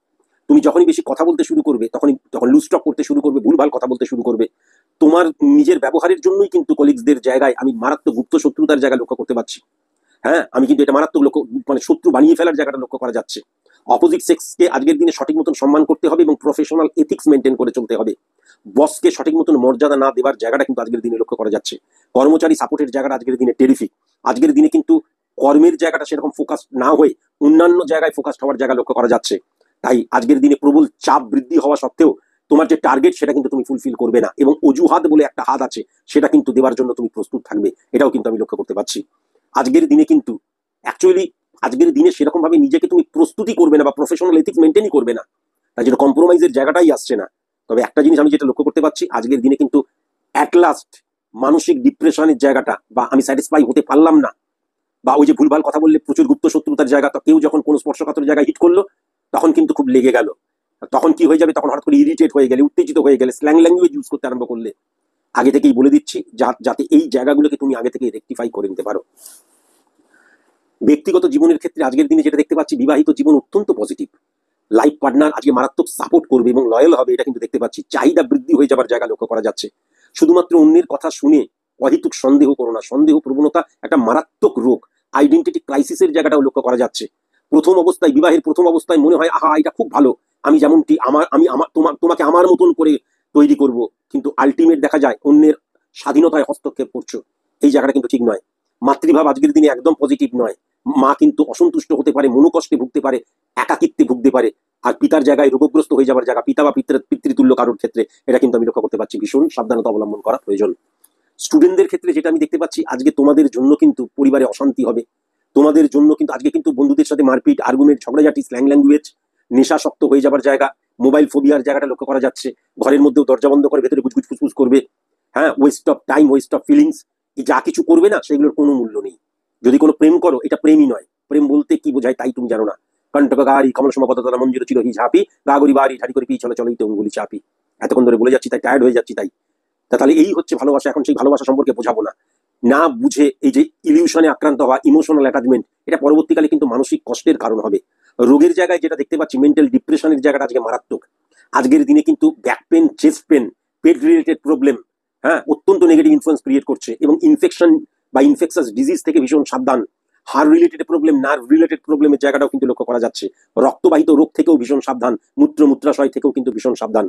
তুমি যখনই বেশি কথা বলতে শুরু করবে তখন লুজ টক করতে শুরু করবে, ভুলভাল কথা বলতে শুরু করবে। তোমার নিজের ব্যবহারের জন্যই কিন্তু কলিগসদের জায়গায় আমি মারাত্মক গুপ্ত শত্রুতার জায়গা লক্ষ্য করতে পারছি। হ্যাঁ, আমি কিন্তু এটা মারাত্মক শত্রু বানিয়ে ফেলার জায়গাটা লক্ষ্য করা যাচ্ছে। অপোজিট সেক্সকে আজকের দিনে সঠিক মতন সম্মান করতে হবে এবং প্রফেশনাল এথিক্স মেনটেন করে চলতে হবে। বসকে সঠিক মতন মর্যাদা না দেওয়ার জায়গাটা কিন্তু আজকের দিনে লক্ষ্য করা যাচ্ছে। কর্মচারী সাপোর্টের জায়গাটা আজকের দিনে টেরিফিক। আজকের দিনে কিন্তু কর্মের জায়গাটা সেরকম ফোকাস না হয়ে অন্যান্য জায়গায় ফোকাস হওয়ার জায়গা লক্ষ্য করা যাচ্ছে। তাই আজকের দিনে প্রবল চাপ বৃদ্ধি হওয়া সত্ত্বেও তোমার যে টার্গেট সেটা কিন্তু তুমি ফুলফিল করবে না, এবং অজুহাত বলে একটা হাত আছে সেটা কিন্তু দেওয়ার জন্য তুমি প্রস্তুত থাকবে, এটাও কিন্তু আমি লক্ষ্য করতে পারছি। আজকের দিনে কিন্তু অ্যাকচুয়ালি আজকের দিনে সেরকম ভাবে নিজেকে তুমি প্রস্তুতি করবে না বা প্রফেশনাল এথিক্স মেনটেনই করবে না, তাই যেটা কম্প্রোমাইজের জায়গাটাই আসছে না। তবে একটা জিনিস আমি যেটা লক্ষ্য করতে পারছি, আজকের দিনে কিন্তু অ্যাট লাস্ট মানসিক ডিপ্রেশনের জায়গাটা, বা আমি স্যাটিসফাই হতে পারলাম না, বা ওই যে ভুলভাল কথা বললে প্রচুর গুপ্ত শত্রুতার জায়গা, তো কেউ যখন কোনো স্পর্শকাতর জায়গায় হিট করলো তখন কিন্তু খুব লেগে গেল। তখন কি হয়ে যাবে, তখন হঠাৎ করে ইরিটেট হয়ে গেলে, উত্তেজিত হয়ে গেলে, স্ল্যাং ল্যাঙ্গুয়েজ ইউজ করতে আরম্ভ করলে, আগে থেকেই বলে দিচ্ছি যাতে এই জায়গাগুলোকে তুমি আগে থেকে রেকটিফাই করে নিতে পারো। ব্যক্তিগত জীবনের ক্ষেত্রে আজকের দিনে যেটা দেখতে পাচ্ছি, বিবাহিত জীবন অত্যন্ত পজিটিভ। লাইফ পার্টনার আজকে মারাত্মক সাপোর্ট করবে এবং লয়াল হবে, এটা কিন্তু দেখতে পাচ্ছি। চাহিদা বৃদ্ধি হয়ে যাবার জায়গা লক্ষ্য করা যাচ্ছে। শুধুমাত্র অন্যের কথা শুনে অহেতুক সন্দেহ করো না। সন্দেহ প্রবণতা একটা মারাত্মক রোগ। আইডেন্টিটি ক্রাইসিসের জায়গাটাও লক্ষ্য করা যাচ্ছে। প্রথম অবস্থায়, বিবাহের প্রথম অবস্থায় মনে হয় আহা এটা খুব ভালো, আমি যেমনটি তোমাকে আমার মতন করে তৈরি করব, কিন্তু আলটিমেট দেখা যায় অন্যের স্বাধীনতায় হস্তক্ষেপ করছো। এই জায়গাটা কিন্তু ঠিক নয়। মাতৃভাব আজকের দিনে একদম পজিটিভ নয়। মা কিন্তু অসন্তুষ্ট হতে পারে, মনোকষ্টে ভুগতে পারে, একাকিত্বে ভুগতে পারে। আর পিতার জায়গায় রোগগ্রস্ত হয়ে যাবার জায়গা, পিতা বা পিতৃতুল্য কারোর ক্ষেত্রে, এটা কিন্তু আমি লক্ষ্য করতে পারছি। ভীষণ সাবধানতা অবলম্বন করা প্রয়োজন। স্টুডেন্টদের ক্ষেত্রে যেটা আমি দেখতে পাচ্ছি, আজকে তোমাদের জন্য কিন্তু পরিবারে অশান্তি হবে। তোমাদের জন্য কিন্তু আজকে কিন্তু বন্ধুদের সাথে মারপিট, আর্গুমেন্ট, ঝগড়াঝাটি, স্ল্যাং ল্যাঙ্গুয়েজ, নেশাসক্ত হয়ে যাবার জায়গা, মোবাইল ফোবিয়ার জায়গাটা লক্ষ্য করা যাচ্ছে। ঘরের মধ্যেও দরজা বন্ধ করে ভেতরে গুজগুজ ফুসফুস করবে। হ্যাঁ, West of time, West of feelings, যা কিছু করবে না সেগুলোর কোনো মূল্য নেই। যদি কোনো প্রেম করো, এটা প্রেমই নয়। প্রেম বলতে কি বোঝায় তাই তুমি জানো না। কণ্টক গাড়ি কমল সমাপতা মঞ্জুর চির হি ঝাপি গাগরি বাড়ি ঠাড়ি করে পি চলে চলে অঙ্গুলি চাপি। এতক্ষণ ধরে বলে যাচ্ছি, তাই টায়ার্ড হয়ে যাচ্ছি। তাই তাহলে এই হচ্ছে ভালোবাসা। এখন সেই ভালোবাসা সম্পর্কে বোঝাবো না। না বুঝে এই যে ইলিউশনে আক্রান্ত হওয়া, ইমোশনাল অ্যাটাচমেন্ট, এটা পরবর্তীকালে কিন্তু মানসিক কষ্টের কারণ হবে। রোগের জায়গায় যেটা দেখতে পাচ্ছি, মেন্টাল ডিপ্রেশনের জায়গাটা আজকে মারাত্মক। আজকের দিনে কিন্তু ব্যাক পেন, চেস্ট পেন, পেট রিলেটেড প্রবলেম, হ্যাঁ, অত্যন্ত নেগেটিভ ইনফ্লুয়েন্স ক্রিয়েট করছে। এবং ইনফেকশন বা ইনফেকশাস ডিজিজ থেকে ভীষণ সাবধান। Heart related problem, nerve related প্রবলেমের জায়গাটাও কিন্তু লক্ষ্য করা যাচ্ছে। রক্তবাহিত রোগ থেকেও ভীষণ সাবধান। মূত্রাশয় থেকেও কিন্তু ভীষণ সাবধান।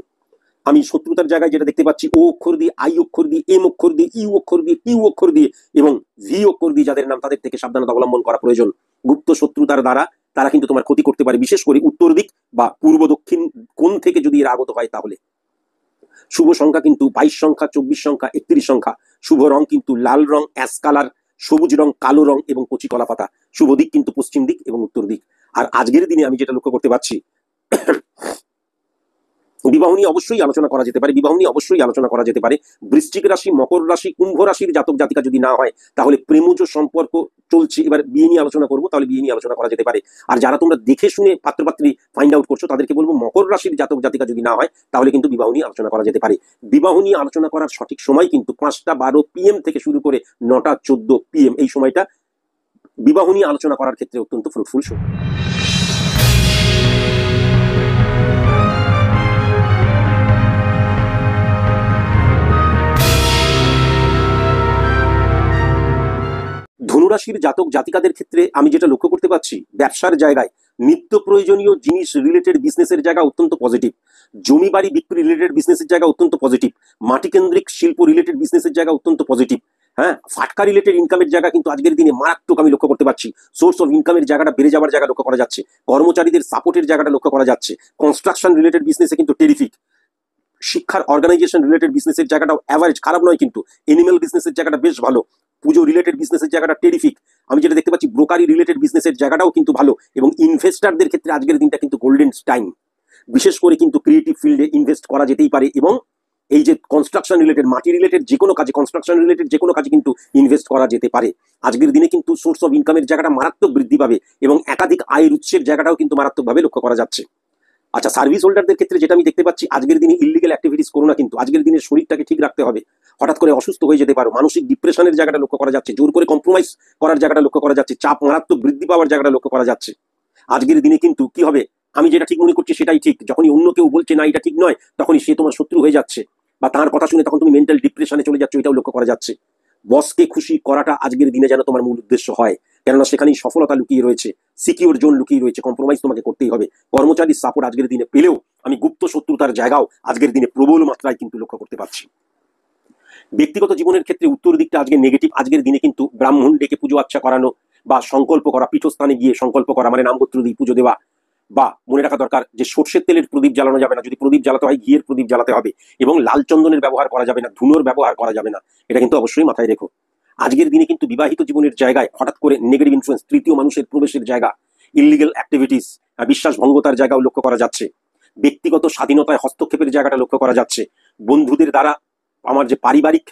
আমি শত্রুতার জায়গায় যেটা দেখতে পাচ্ছি, ও অক্ষর দিয়ে, আই অক্ষর দিয়ে, এম অক্ষর দিয়ে, ইউ অক্ষর দিয়ে, কিউ অক্ষর দিয়ে এবং ভি অক্ষর দিয়ে যাদের নাম, তাদের থেকে সাবধানতা অবলম্বন করা প্রয়োজন। গুপ্ত শত্রুতার দ্বারা তারা কিন্তু তোমার ক্ষতি করতে পারে, বিশেষ করে উত্তর দিক বা পূর্ব দক্ষিণ কোণ থেকে যদি এরা আগত হয় তাহলে। শুভ সংখ্যা কিন্তু 22 সংখ্যা, 24 সংখ্যা, 31 সংখ্যা। শুভ রং কিন্তু লাল রং, অ্যাশ কালার, সবুজ রং, কালো রং এবং কচি কলা পাতা। শুভ দিক কিন্তু পশ্চিম দিক এবং উত্তর দিক। আর আজকের দিনে আমি যেটা লক্ষ্য করতে পারছি, বিবাহ নিয়ে অবশ্যই আলোচনা করা যেতে পারে। বিবাহ নিয়ে অবশ্যই আলোচনা করা যেতে পারে। বৃশ্চিক রাশি, মকর রাশি, কুম্ভ রাশির জাতক জাতিকা যদি না হয়, তাহলে প্রেমজ সম্পর্ক চলছে, এবার বিয়ে নিয়ে আলোচনা করবো, তাহলে বিয়ে নিয়ে আলোচনা করা যেতে পারে। আর যারা তোমরা দেখে শুনে পাত্রপাত্রী ফাইন্ড আউট করছো, তাদেরকে বলবো মকর রাশির জাতক জাতিকা যদি না হয়, তাহলে কিন্তু বিবাহ নিয়ে আলোচনা করা যেতে পারে। বিবাহ নিয়ে আলোচনা করার সঠিক সময় কিন্তু 5টা 12 PM থেকে শুরু করে 9টা 14 PM, এই সময়টা বিবাহ নিয়ে আলোচনা করার ক্ষেত্রে অত্যন্ত ফ্রুটফুল সময়। ধনুরাশির জাতক জাতিকাদের ক্ষেত্রে আমি যেটা লক্ষ্য করতে পারছি, ব্যবসার জায়গায় নিত্য প্রয়োজনীয় জিনিস রিলেটেড বিজনেসের জায়গা অত্যন্ত পজিটিভ। জমি বাড়ি বিক্রি রিলেটেড বিজনেসের জায়গা অত্যন্ত পজিটিভ। মাটি কেন্দ্রিক শিল্প রিলেটেড বিজনেসের জায়গা অত্যন্ত পজিটিভ। হ্যাঁ, ফাটকা রিলেটেড ইনকামের জায়গা কিন্তু আজকের দিনে মারাত্মক আমি লক্ষ্য করতে পারছি। সোর্স অফ ইনকামের জায়গাটা বেড়ে যাওয়ার জায়গা লক্ষ্য করা যাচ্ছে। কর্মচারীদের সাপোর্টের জায়গাটা লক্ষ্য করা যাচ্ছে। কনস্ট্রাকশন রিলেটেড বিজনেসে কিন্তু টেরিফিক। শিক্ষার অর্গানাইজেশন রিলেটেড বিজনেসের জায়গাটাও অ্যাভারেজ, খারাপ নয় কিন্তু। এনিম্যাল বিজনেসের জায়গাটা বেশ ভালো। পুজো রিলেটেড বিজনেসের জায়গাটা টেরিফিক। আমি যেটা দেখতে পাচ্ছি, ব্রোকারি রিলেটেড বিজনেসের জায়গাটাও কিন্তু ভালো। এবং ইনভেস্টারদের ক্ষেত্রে আজকের দিনটা কিন্তু গোল্ডেন টাইম। বিশেষ করে কিন্তু ক্রিয়েটিভ ফিল্ডে ইনভেস্ট করা যেতেই পারে। এবং এই যে কনস্ট্রাকশন রিলেটেড, মাটি রিলেটেড যে কোনো কাজে, কনস্ট্রাকশন রিলেটেড যে কোনো কাজে কিন্তু ইনভেস্ট করা যেতে পারে। আজকের দিনে কিন্তু সোর্স অফ ইনকামের জায়গাটা মারাত্মক বৃদ্ধি পাবে এবং একাধিক আয়ের উৎসের জায়গাটাও কিন্তু মারাত্মকভাবে লক্ষ্য করা যাচ্ছে। আচ্ছা, সার্ভিস হোল্ডারদের ক্ষেত্রে যেটা আমি দেখতে পাচ্ছি, আজকের দিনে ইলিগাল অ্যাক্টিভিটিস করো না কিন্তু। আজকের দিনে শরীরটাকে ঠিক রাখতে হবে। হঠাৎ করে অসুস্থ হয়ে যেতে পারো। মানসিক ডিপ্রেশনের জায়গাটা লক্ষ্য করা যাচ্ছে। জোর করে কম্প্রোমাইজ করার জায়গাটা লক্ষ্য করা যাচ্ছে। চাপ মারাত্মক বৃদ্ধি পাওয়ার জায়গাটা লক্ষ্য করা যাচ্ছে। আজকের দিনে কিন্তু কি হবে, আমি যেটা ঠিক মনে করছি সেটাই ঠিক। যখনই অন্য কেউ বলছে না এটা ঠিক নয়, তখনই সে তোমার শত্রু হয়ে যাচ্ছে, বা তার কথা শুনে তখন তুমি মেন্টাল ডিপ্রেশনে চলে যাচ্ছ, এটাও লক্ষ্য করা যাচ্ছে। বসকে খুশি করাটা আজকের দিনে যেন তোমার মূল উদ্দেশ্য হয়, কেননা সেখানেই সফলতা লুকিয়ে রয়েছে, সিকিউর জোন লুকিয়ে রয়েছে। কম্প্রোমাইজ তোমাকে করতেই হবে। কর্মচারীর সাপোর্ট আজকের দিনে পেলেও আমি গুপ্ত শত্রুতার জায়গাও আজকের দিনে প্রবল মাত্রায় কিন্তু লক্ষ্য করতে পারছি। ব্যক্তিগত জীবনের ক্ষেত্রে উত্তর দিকটা আজকে নেগেটিভ। আজকের দিনে কিন্তু ব্রাহ্মণ ডেকে পুজো আচ্ছা করানো বা সংকল্প করা, পীঠস্থানে গিয়ে সংকল্প করা, মানে নামগোত্র দিয়ে পুজো দেওয়া, বা মনে রাখা দরকার যে সর্ষের তেলের প্রদীপ জ্বালানো যাবে না। যদি প্রদীপ জ্বালাতে হয়, ঘিয়ের প্রদীপ জ্বালাতে হবে। এবং লাল চন্দনের ব্যবহার করা যাবে না, ধুনোর ব্যবহার করা যাবে না। এটা কিন্তু অবশ্যই মাথায় রেখো। আজকের দিনে কিন্তু বিবাহিত জীবনের জায়গায় হঠাৎ করে নেগেটিভ ইনফ্লুয়েন্স, তৃতীয় মানুষের প্রবেশের জায়গা, ইলিগাল অ্যাক্টিভিটিস, বিশ্বাস ভঙ্গতার জায়গাও লক্ষ্য করা যাচ্ছে। ব্যক্তিগত স্বাধীনতায় হস্তক্ষেপের জায়গাটা লক্ষ্য করা যাচ্ছে, বন্ধুদের দ্বারা আমার যে পারিবারিক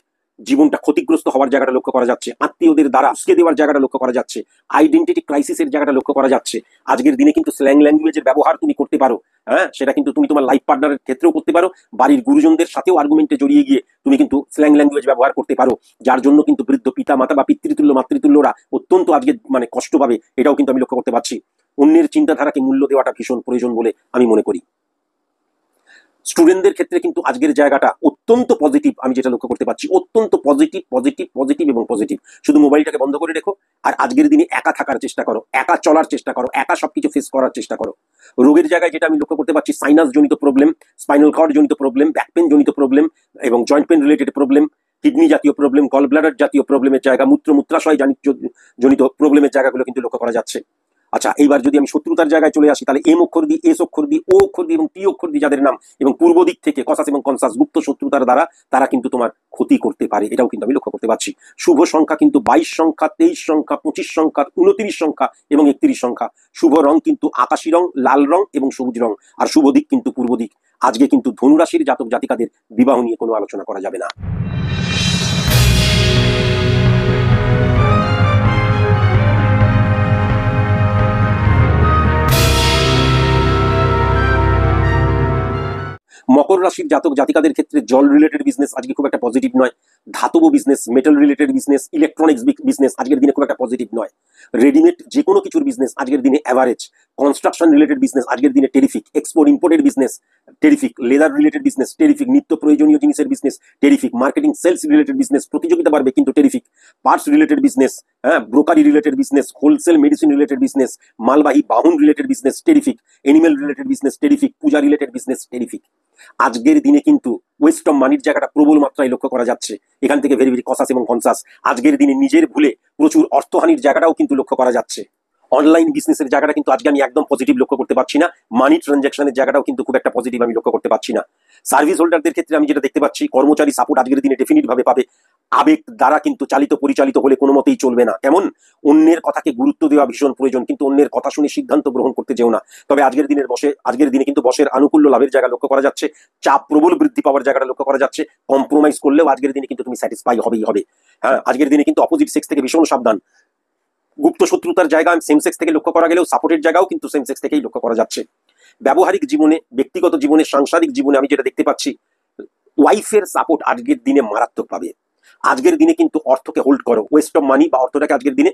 জীবনটা ক্ষতিগ্রস্ত হওয়ার জায়গাটা লক্ষ্য করা যাচ্ছে, আত্মীয়দের দ্বারা উস্কে দেওয়ার জায়গাটা লক্ষ্য করা যাচ্ছে, আইডেন্টিটি ক্রাইসিসের জায়গাটা লক্ষ্য করা যাচ্ছে। আজকের দিনে কিন্তু স্ল্যাং ল্যাঙ্গুয়েজের ব্যবহার তুমি করতে পারো, হ্যাঁ, সেটা কিন্তু তুমি তোমার লাইফ পার্টনারের ক্ষেত্রেও করতে পারো, বাড়ির গুরুজনদের সাথেও আর্গুমেন্টে জড়িয়ে গিয়ে তুমি কিন্তু স্ল্যাং ল্যাঙ্গুয়েজ ব্যবহার করতে পারো, যার জন্য কিন্তু বৃদ্ধ পিতা মাতা বা পিতৃতুল্য মাতৃতুল্যরা অত্যন্ত আজকে কষ্ট পাবে, এটাও কিন্তু আমি লক্ষ্য করতে পারছি। অন্যের চিন্তাধারাকে মূল্য দেওয়াটা ভীষণ প্রয়োজন বলে আমি মনে করি। স্টুডেন্টদের ক্ষেত্রে কিন্তু আজকের জায়গাটা অত্যন্ত পজিটিভ, আমি যেটা লক্ষ্য করতে পারছি, অত্যন্ত পজিটিভ পজিটিভ পজিটিভ এবং পজিটিভ। শুধু মোবাইলটাকে বন্ধ করে রেখো, আর আজকের দিনে একা থাকার চেষ্টা করো, একা চলার চেষ্টা করো, একা সবকিছু ফেস করার চেষ্টা করো। রোগের জায়গায় যেটা আমি লক্ষ্য করতে পারছি, সাইনাস জনিত প্রবলেম, স্পাইনাল কর্ড জনিত প্রবলেম, ব্যাক পেন জনিত প্রবলেম এবং joint pain related problem, kidney জাতীয় প্রবলেম, গল ব্লাডার জাতীয় প্রবলেমের জায়গা, মূত্রাশয় জনিত প্রবলেমের জায়গাগুলো কিন্তু লক্ষ্য করা যাচ্ছে। আচ্ছা, এইবার যদি আমি শত্রুতার জায়গায় চলে আসি, তাহলে এম অক্ষর দিয়ে, এস অক্ষর দিয়ে, ও অক্ষর দিয়ে এবং টি অক্ষর দিয়ে যাদের নাম, এবং পূর্ব দিক থেকে কসাস এবং কনসাস গুপ্ত শত্রুতার দ্বারা তারা কিন্তু তোমার ক্ষতি করতে পারে, এটাও কিন্তু আমি লক্ষ্য করতে পারছি। শুভ সংখ্যা কিন্তু 22 সংখ্যা, 23 সংখ্যা, 25 সংখ্যা, 29 সংখ্যা এবং 31 সংখ্যা। শুভ রং কিন্তু আকাশি রং, লাল রং এবং সবুজ রং, আর শুভ দিক কিন্তু পূর্ব দিক। আজকে কিন্তু ধনুরাশির জাতক জাতিকাদের বিবাহ নিয়ে কোনো আলোচনা করা যাবে না। মকর রাশির জাতক জাতিকাদের ক্ষেত্রে জল রিলেটেড বিজনেস আজকে খুব একটা পজিটিভ নয়, ধাতব business, metal related business, electronics business আজকের দিনে খুব একটা পজিটিভ নয়, রেডিমেড যে কোনো কিছুর বিজনেস আজকের দিনে অ্যাভারেজ, কনস্ট্রাকশন রিলেটেড বিজনেস আজকের দিনে terrific, export imported business terrific, leather related business terrific, নিত্য প্রয়োজনীয় জিনিসের business terrific, marketing sales related business প্রতিযোগিতা বাড়বে কিন্তু টেরিফিক, পার্টস রিলেটেড বিজনেস, হ্যাঁ, brokerage related business, wholesale medicine related business, মালবাহী বাহন related business terrific, animal related business terrific, Puja related business terrific. আজকের দিনে কিন্তু ওয়েস্ট অফ মানির জায়গাটা প্রবল মাত্রায় লক্ষ্য করা যাচ্ছে, এখান থেকে ভেরি ভেরি কসাস এবং কনসাস। আজকের দিনে নিজের ভুলে প্রচুর অর্থহানির জায়গাটাও কিন্তু লক্ষ্য করা যাচ্ছে। অনলাইন বিজনেসের জায়গাটা কিন্তু আজকে আমি একদম পজিটিভ লক্ষ্য করতে পারছি না, মানি ট্রানজাকশনের জায়গাটাও কিন্তু খুব একটা পজিটিভ আমি লক্ষ্য করতে পারছি না। সার্ভিস হোল্ডারদের ক্ষেত্রে আমি যেটা দেখতে পাচ্ছি, কর্মচারী সাপোর্ট আজকের দিনে ডেফিনিট ভাবে পাবে। আবেগ দ্বারা কিন্তু চালিত পরিচালিত হলে কোনো মতেই চলবে না। কেমন, অন্যের কথাকে গুরুত্ব দেওয়া ভীষণ প্রয়োজন, কিন্তু অন্যের কথা শুনে সিদ্ধান্ত গ্রহণ করতে যেও না। তবে আজকের দিনে কিন্তু বসের আনুকূল্য লাভের জায়গা লক্ষ্য করা যাচ্ছে, চাপ প্রবল বৃদ্ধি পাওয়ার জায়গাটা লক্ষ্য করা যাচ্ছে। কম্প্রোমাইজ করলেও আজকের দিনে কিন্তু তুমি স্যাটিসফাই হবেই হবে। হ্যাঁ, আজকের দিনে কিন্তু অপোজিট সেক্স থেকে ভীষণ সাবধান। গুপ্ত শত্রুতার জায়গা সেম সেক্স থেকে লক্ষ্য করা গেলেও সাপোর্টের জায়গাও কিন্তু সেম সেক্স থেকেই লক্ষ্য করা যাচ্ছে। ব্যবহারিক জীবনে, ব্যক্তিগত জীবনে, সাংসারিক জীবনে আমি যেটা দেখতে পাচ্ছি, ওয়াইফের সাপোর্ট আজকের দিনে মারাত্মক পাবে। আজকের দিনে কিন্তু অর্থকে হোল্ড করো, ওয়েস্ট অফ মানি বা অর্থটাকে আজকের দিনে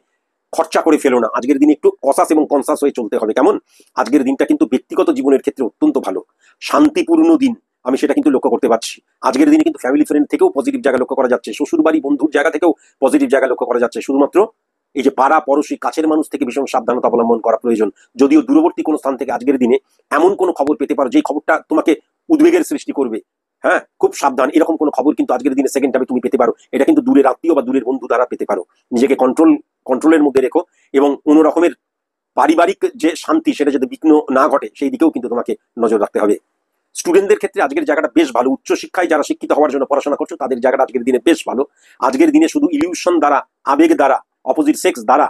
খরচা করে ফেলো না। আজকের দিনে একটু কসাস এবং কনসাস হয়ে চলতে হবে। কেমন, আজকের দিনটা কিন্তু ব্যক্তিগত জীবনের ক্ষেত্রে অত্যন্ত ভালো, শান্তিপূর্ণ দিন, আমি সেটা কিন্তু লক্ষ্য করতে পারছি। আজকের দিনে কিন্তু ফ্যামিলি ফ্রেন্ড থেকেও পজিটিভ জায়গা লক্ষ্য করা যাচ্ছে, শ্বশুর বাড়ি বন্ধুর জায়গা থেকেও পজিটিভ জায়গা লক্ষ্য করা যাচ্ছে। শুধুমাত্র এই যে পাড়া পড়োশি কাছের মানুষ থেকে ভীষণ সাবধানতা অবলম্বন করা প্রয়োজন। যদিও দূরবর্তী কোনো স্থান থেকে আজকের দিনে এমন কোনো খবর পেতে পারো যেই খবরটা তোমাকে উদ্বেগের সৃষ্টি করবে, হ্যাঁ, খুব সাবধান। এরকম কোনো খবর কিন্তু আজকের দিনে সেকেন্ড টাইমে তুমি পেতে পারো। এটা কিন্তু দূরের আত্মীয় বা দূরের বন্ধু দ্বারা পেতে পারো। নিজেকে কন্ট্রোলের মধ্যে রেখো, এবং কোনো রকমের পারিবারিক যে শান্তি সেটা যাতে বিঘ্ন না ঘটে সেই দিকেও কিন্তু তোমাকে নজর রাখতে হবে। স্টুডেন্টদের ক্ষেত্রে আজকের জায়গাটা বেশ ভালো। উচ্চশিক্ষায় যারা শিক্ষিত হওয়ার জন্য পড়াশোনা করছো তাদের জায়গাটা আজকের দিনে বেশ ভালো। আজকের দিনে শুধু ইলিউশন দ্বারা, আবেগ দ্বারা, অপোজিট সেক্স দ্বারা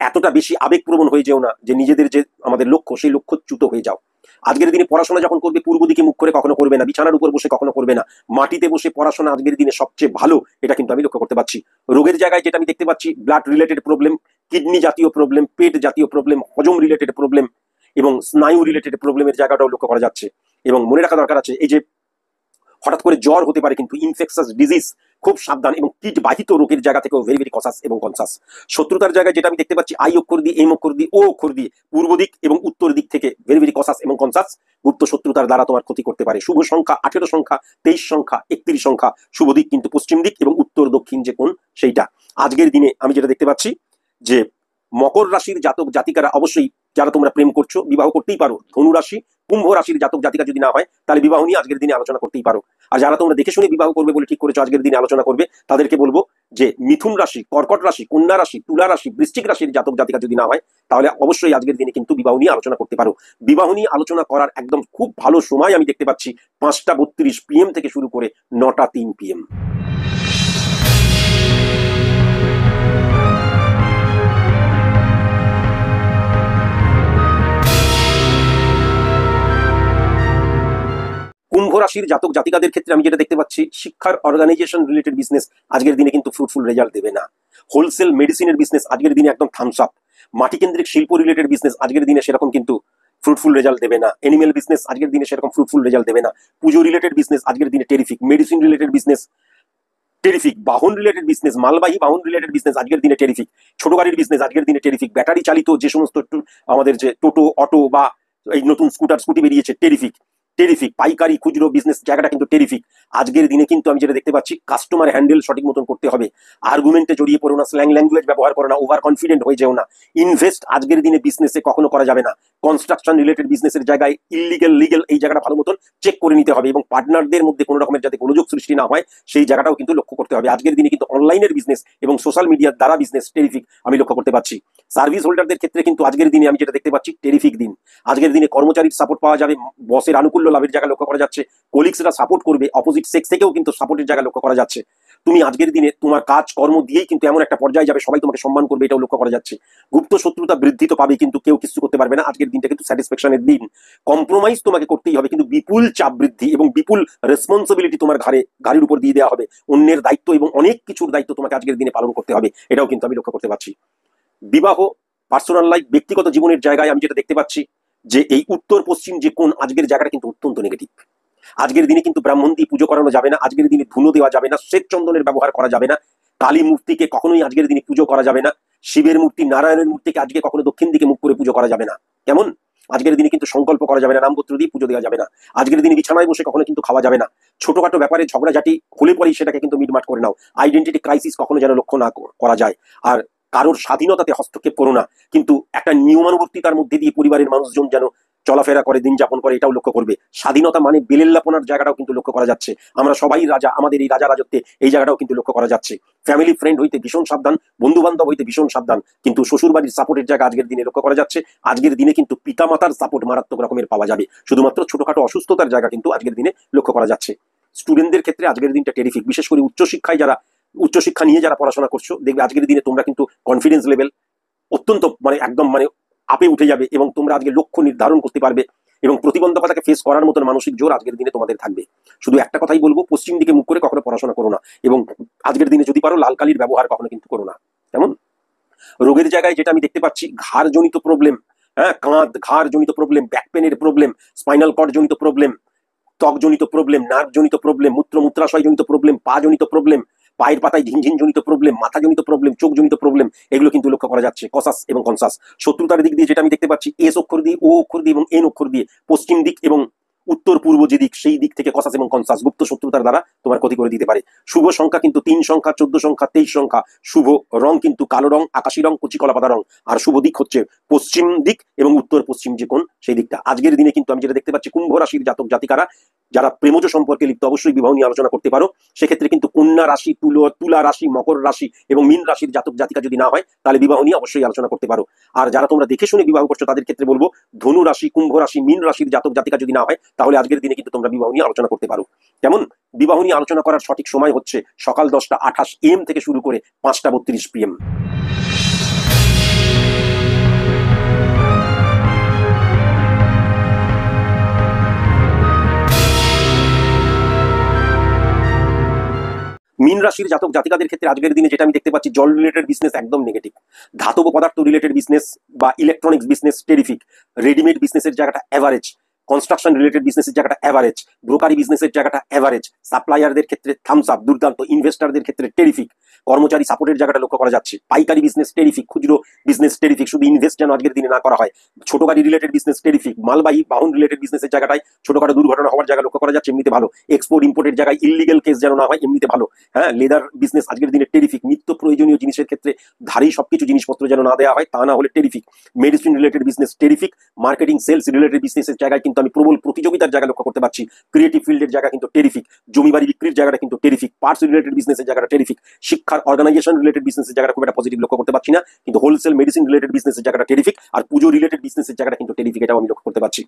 এতটা বেশি আবেগপ্রবণ হয়ে যেও না যে নিজেদের যে আমাদের লক্ষ্য সেই লক্ষ্যচ্যুত হয়ে যাও। আজকের দিনে পড়াশোনা যখন করবে পূর্ব দিকে মুখ করে কখনো করবে না, বিছানার উপর বসে কখনো করবে না, মাটিতে বসে পড়াশোনা আজকের দিনে সবচেয়ে ভালো, এটা কিন্তু আমি লক্ষ্য করতে পারছি। রোগের জায়গায় যেটা আমি দেখতে পাচ্ছি, ব্লাড রিলেটেড প্রবলেম, কিডনি জাতীয় প্রবলেম, পেট জাতীয় প্রবলেম, হজম রিলেটেড প্রবলেম এবং স্নায়ু রিলেটেড প্রবলেমের জায়গাটাও লক্ষ্য করা যাচ্ছে। এবং মনে রাখা দরকার আছে, এই যে হঠাৎ করে জ্বর হতে পারে কিন্তু ইনফেকশাস ডিজিজ, খুব সাবধান। এবং কীট বাহিত রোগের জায়গা থেকেও ভেরি ভেরি কসাস এবং কনসাস। শত্রুতার জায়গায় যেটা আমি দেখতে পাচ্ছি, আই অক্ষর দিয়ে, এম অক্ষর দিয়ে, ও অক্ষর দিয়ে, পূর্ব দিক এবং উত্তর দিক থেকে ভেরি ভেরি কসাস এবং কনসাস। গুপ্ত শত্রুতার দ্বারা তোমার ক্ষতি করতে পারে। শুভ সংখ্যা 18 সংখ্যা, 23 সংখ্যা, 31 সংখ্যা। শুভ দিক কিন্তু পশ্চিম দিক এবং উত্তর দক্ষিণ যে কোন সেইটা। আজকের দিনে আমি যেটা দেখতে পাচ্ছি যে মকর রাশির জাতক জাতিকারা অবশ্যই, যারা তোমরা প্রেম করছো বিবাহ করতেই পারো। ধনু রাশি, কুম্ভ রাশির জাতক জাতিকা যদি না হয় তাহলে বিবাহ নিয়ে আজকের দিনে আলোচনা করতেই পারো। আর যারা তোমরা দেখে শুনে বিবাহ করবে বলে ঠিক করেছো আজকের দিনে আলোচনা করবে, তাদেরকে বলবো যে মিথুন রাশি, কর্কট রাশি, কন্যা রাশি, তুলা রাশি, বৃশ্চিক রাশির জাতক জাতিকা যদি না হয় তাহলে অবশ্যই আজকের দিনে কিন্তু বিবাহ নিয়ে আলোচনা করতে পারো। বিবাহ নিয়ে আলোচনা করার একদম খুব ভালো সময় আমি দেখতে পাচ্ছি 5টা 32 PM থেকে শুরু করে 9টা 3 PM। রাশির জাতক জাতিকাদের ক্ষেত্রে আমি যেটা দেখতে পাচ্ছি, শিক্ষার অর্গানাইজেশন রিলেটেড বিজনেস আজকের দিনে কিন্তু ফ্রুটফুল রেজাল্ট দেবে না। হোলসেল মেডিসিনের বিজনেস আজকের দিনে একদম থামস আপ। মাটি কেন্দ্রিক শিল্প রিলেটেড বিজনেস আজকের দিনে সেরকম কিন্তু ফ্রুটফুল রেজাল্ট দেবে না। এনিমেল বিজনেস আজকের দিনে সেরকম ফ্রুটফুল রেজাল্ট দেবে না। পুজো রিলেটেড বিজনেস আজকের দিনে terrific. Medicine related business terrific. বাহন রিলেটেড বিজনেস, মালবাহী বাহন রিলেটেড বিজনেস আজকের দিনে টেরিফিক। ছোট গাড়ির বিজনেস আজকের দিনে টেরিফিক। ব্যাটারি চালিত যে সমস্ত আমাদের যে টোটো, অটো বা এই নতুন স্কুটি বেরিয়েছে, টেরিফিক। টেরিফিক। পাইকারি খুচরো বিজনেস জায়গাটা কিন্তু টেরিফিক। আজকের দিনে কিন্তু আমি যেটা দেখতে পাচ্ছি, কাস্টমার হ্যান্ডেল সঠিক মতন করতে হবে। আর্গুমেন্টে জড়িয়ে পড়ো না, স্ল্যাং ল্যাঙ্গুয়েজ ব্যবহার করো না, ওভার কনফিডেন্ট হয়ে যেও না। ইনভেস্ট আজকের দিনে বিজনেসে কখনো করা যাবে না। কনস্ট্রাকশন রিলেটেড বিজনেসের জায়গায় ইলিগেল লিগেল এই জায়গাটা ভালো মতন চেক করে নিতে হবে এবং পার্টনারদের মধ্যে কোনো রকমের যাতে গোলযোগ সৃষ্টি না হয় সেই জায়গাটাও কিন্তু লক্ষ্য করতে হবে। আজকের দিনে কিন্তু অনলাইনের বিজনেস এবং সোশ্যাল মিডিয়ার দ্বারা বিজনেস টেরিফিক আমি লক্ষ্য করতে পারছি। সার্ভিস হোল্ডারদের ক্ষেত্রে কিন্তু আজকের দিনে আমি যেটা দেখতে পাচ্ছি, টেরিফিক দিন। আজকের দিনে কর্মচারীর সাপোর্ট পাওয়া যাবে, বসের আনুকূল্য লাভের জায়গা লক্ষ্য করা যাচ্ছে, কলিগসরা সাপোর্ট করবে, অপোজিট সেক্স থেকেও কিন্তু সাপোর্টের জায়গা লক্ষ্য করা যাচ্ছে। তুমি আজকের দিনে তোমার কাজ কর্ম দিয়েই কিন্তু এমন একটা পর্যায়ে যাবে সবাই তোমাকে সম্মান করবে, এটাও লক্ষ্য করা যাচ্ছে। গুপ্ত শত্রুতা বৃদ্ধি তো পাবে, কিন্তু কেউ কিছু করতে পারবে না। আজকের দিনটা কিন্তু স্যাটিসফ্যাকশনের দিন। কম্প্রোমাইজ তোমাকে করতেই হবে, কিন্তু বিপুল চাপ বৃদ্ধি এবং বিপুল রেসপন্সিবিলিটি তোমার গাড়ির উপর দিয়ে দেওয়া হবে। অন্যের দায়িত্ব এবং অনেক কিছুর দায়িত্ব তোমাকে আজকের দিনে পালন করতে হবে, এটাও কিন্তু আমি লক্ষ্য করতে পারছি। বিবাহ, পার্সোনাল লাইফ, ব্যক্তিগত জীবনের জায়গায় আমি যেটা দেখতে পাচ্ছি যে এই উত্তর পশ্চিম যে কোন আজকের জায়গাটা কিন্তু অত্যন্ত নেগেটিভ। আজকের দিনে কিন্তু ব্রাহ্মণ দিয়ে পুজো করানো যাবে না। আজকের দিনে ধুনো দেওয়া যাবে না। শ্বেত চন্দনের ব্যবহার করা যাবে না। কালী মূর্তিকে কখনোই আজকের দিনে পুজো করা যাবে না। শিবের মূর্তি, নারায়ণের মূর্তিকে আজকে কখনো দক্ষিণ দিকে মুখ করে পুজো করা যাবে না। কেমন? আজকের দিনে কিন্তু সংকল্প করা যাবে না, নামপত্র দিয়ে পুজো দেওয়া যাবে না। আজকের দিনে বিছানায় বসে কখনো কিন্তু খাওয়া যাবে না। ছোটখাটো ব্যাপারে ঝগড়াঝাটি হলে পরেই সেটাকে কিন্তু মিটমাট করে নাও। আইডেন্টিটি ক্রাইসিস কখনো যেন লক্ষ্য না করা যায়। আর কারোর স্বাধীনতাতে হস্তক্ষেপ করো না, কিন্তু একটা নিয়মানুবর্তিতার মধ্যে দিয়ে পরিবারের মানুষজন যেন চলাফেরা করে, দিন যাপন করে, এটাও লক্ষ্য করবে। স্বাধীনতা মানে বেলেল্লাপনার জায়গাটাও কিন্তু লক্ষ্য করা যাচ্ছে। আমরা সবাই রাজা, আমাদের এই রাজা রাজত্বে এই জায়গাটাও কিন্তু লক্ষ্য করা যাচ্ছে। ফ্যামিলি ফ্রেন্ড হইতে ভীষণ সাবধান, বন্ধু বান্ধব হইতে ভীষণ সাবধান, কিন্তু শ্বশুর বাড়ির সাপোর্টের জায়গা আজকের দিনে লক্ষ্য করা যাচ্ছে। আজকের দিনে কিন্তু পিতামাতার সাপোর্ট মারাত্মক রকমের পাওয়া যাবে। শুধুমাত্র ছোটখাটো অসুস্থতার জায়গা কিন্তু আজকের দিনে লক্ষ্য করা যাচ্ছে। স্টুডেন্টদের ক্ষেত্রে আজকের দিনটা টেরিফিক। বিশেষ করে উচ্চশিক্ষা নিয়ে যারা পড়াশোনা করছো, দেখবে আজকের দিনে তোমরা কিন্তু কনফিডেন্স লেভেল অত্যন্ত একদম আপে উঠে যাবে এবং তোমরা আজকে লক্ষ্য নির্ধারণ করতে পারবে এবং প্রতিবন্ধকতাকে ফেস করার মতন মানসিক জোর আজকের দিনে তোমাদের থাকবে। শুধু একটা কথাই বলবো, পশ্চিম দিকে মুখ করে কখনো পড়াশোনা করো না এবং আজকের দিনে যদি পারো লাল কালির ব্যবহার কখনো কিন্তু করো না। কেমন? রোগের জায়গায় যেটা আমি দেখতে পাচ্ছি, ঘাড় জনিত প্রবলেম, কাঁধ ঘাড় জনিত প্রবলেম, ব্যাক পেনের প্রবলেম, স্পাইনাল কর্ড জনিত প্রবলেম, ত্বক জনিত প্রবলেম, নার্ভ জনিত প্রবলেম, মূত্রাশয় জনিত প্রবলেম, পা জনিত প্রবলেম, পায়ের পাতায় ঝিনঝিন জনিত প্রবলেম, মাথা জনিত প্রবলেম, চোখ জনিত প্রবলেম, এগুলো কিন্তু লক্ষ্য করা যাচ্ছে। কসাস এবং কনসাস। শত্রুতার দিক দিয়ে যেটা আমি দেখতে পাচ্ছি, এস অক্ষর দিয়ে, ও অক্ষর দিয়ে এবং এন অক্ষর দিয়ে পশ্চিম দিক এবং উত্তর পূর্ব যে দিক সেই দিক থেকে কসাস এবং কনসাস গুপ্ত শত্রুতার দ্বারা তোমার ক্ষতি করে দিতে পারে। শুভ সংখ্যা কিন্তু 3 সংখ্যা, 14 সংখ্যা, 23 সংখ্যা। শুভ রং কিন্তু কালো রং, আকাশি রং, কচি কলাপাতা রং। আর শুভ দিক হচ্ছে পশ্চিম দিক এবং উত্তর পশ্চিম যে কোন সেই দিকটা। আজকের দিনে কিন্তু আমি যেটা দেখতে পাচ্ছি, কুম্ভ রাশির জাতক জাতিকারা যারা প্রেমজ সম্পর্কে লিপ্ত অবশ্যই বিবাহ নিয়ে আলোচনা করতে পারো। সেক্ষেত্রে কিন্তু কন্যা রাশি, তুলা রাশি, মকর রাশি এবং মীন রাশির জাতক জাতিকা যদি না হয় তাহলে বিবাহ নিয়ে অবশ্যই আলোচনা করতে পারো। আর যারা তোমরা দেখে শুনে বিবাহ করছো তাদের ক্ষেত্রে বলবো, ধনু রাশি, কুম্ভ রাশি, মীন রাশির জাতক জাতিকা যদি না হয় তাহলে আজকের দিনে কিন্তু তোমরা বিবাহ নিয়ে আলোচনা করতে পারো। কেমন? বিবাহ নিয়ে আলোচনা করার সঠিক সময় হচ্ছে সকাল 10:28 AM থেকে শুরু করে 5:32 PM। মীন রাশির জাতক জাতিকাদের ক্ষেত্রে আজকের দিনে যেটা আমি দেখতে পাচ্ছি, জল রিলেটেড বিজনেস একদম নেগেটিভ। ধাতব পদার্থ রিলেটেড বিজনেস বা ইলেকট্রনিক্স বিজনেস টেরিফিক। রেডিমেড বিজনেসের জায়গাটা এভারেজ। কনস্ট্রাকশন রিলেটেড বিজনেসের জায়গাটা এভারেজ। ব্রোকারি বিজনেসের জায়গাটা এভারেজ। সাপ্লায়ারদের ক্ষেত্রে থামস আপ, দুর্দান্ত। ইনভেস্টারদের ক্ষেত্রে টেরিফিক। কর্মচারী সাপোর্টের জায়গাটা লক্ষ্য করা যাচ্ছে। পাইকারি বিজনেস টেরিফিক, খুচরো বিজনেস টেরিফিক। শুধু ইনভেস্ট যেন আজকের দিনে না করা হয়। ছোট গাড়ি রিলেটেড বিজনেস টেরিফিক। মালবাহী বাহন রিলেটেড বিজনেসের জায়গাটায় ছোটখাটো দুর্ঘটনা হওয়ার জায়গা লক্ষ্য করা যাচ্ছে, এমনিতে ভালো। এক্সপোর্ট ইম্পোর্টের জায়গায় ইলিগেল কেস যেন না হয়, এমনিতে ভালো। লেদার বিজনেস আজকের দিনে টেরিফিক। নিত্য প্রয়োজনীয় জিনিসের ক্ষেত্রে ধারী সবকিছু জিনিসপত্র যেন না দেওয়া হয়, তা না হলে terrific. Medicine related business terrific. Marketing sales related বিজনেসের জায়গায় কিন্তু আমি প্রবল প্রতিযোগিতার জায়গা লক্ষ্য করতে পারছি। ক্রিয়েটিভ ফিল্ডের জায়গা কিন্তু টেরিফিক। জমি বাড়ি বিক্রির জায়গাটা কিন্তু টেরিফিক। পার্টস রিলেটেড বিজনেসের জায়গাটা টেরিফিক। শিক্ষার অর্গানাইজেশন রিলেটেড বিজনেসের জায়গাটা খুব একটা পজিটিভ লক্ষ্য করতে পারছি না, কিন্তু হোলসেল মেডিসিন রিলেটেড বিজনেসের জায়গাটা টেরিফিক। আর পুজো রিলেটেড বিজনেসের জায়গাটা কিন্তু টেরিফিক, এটাও আমি লক্ষ্য করতে পারছি।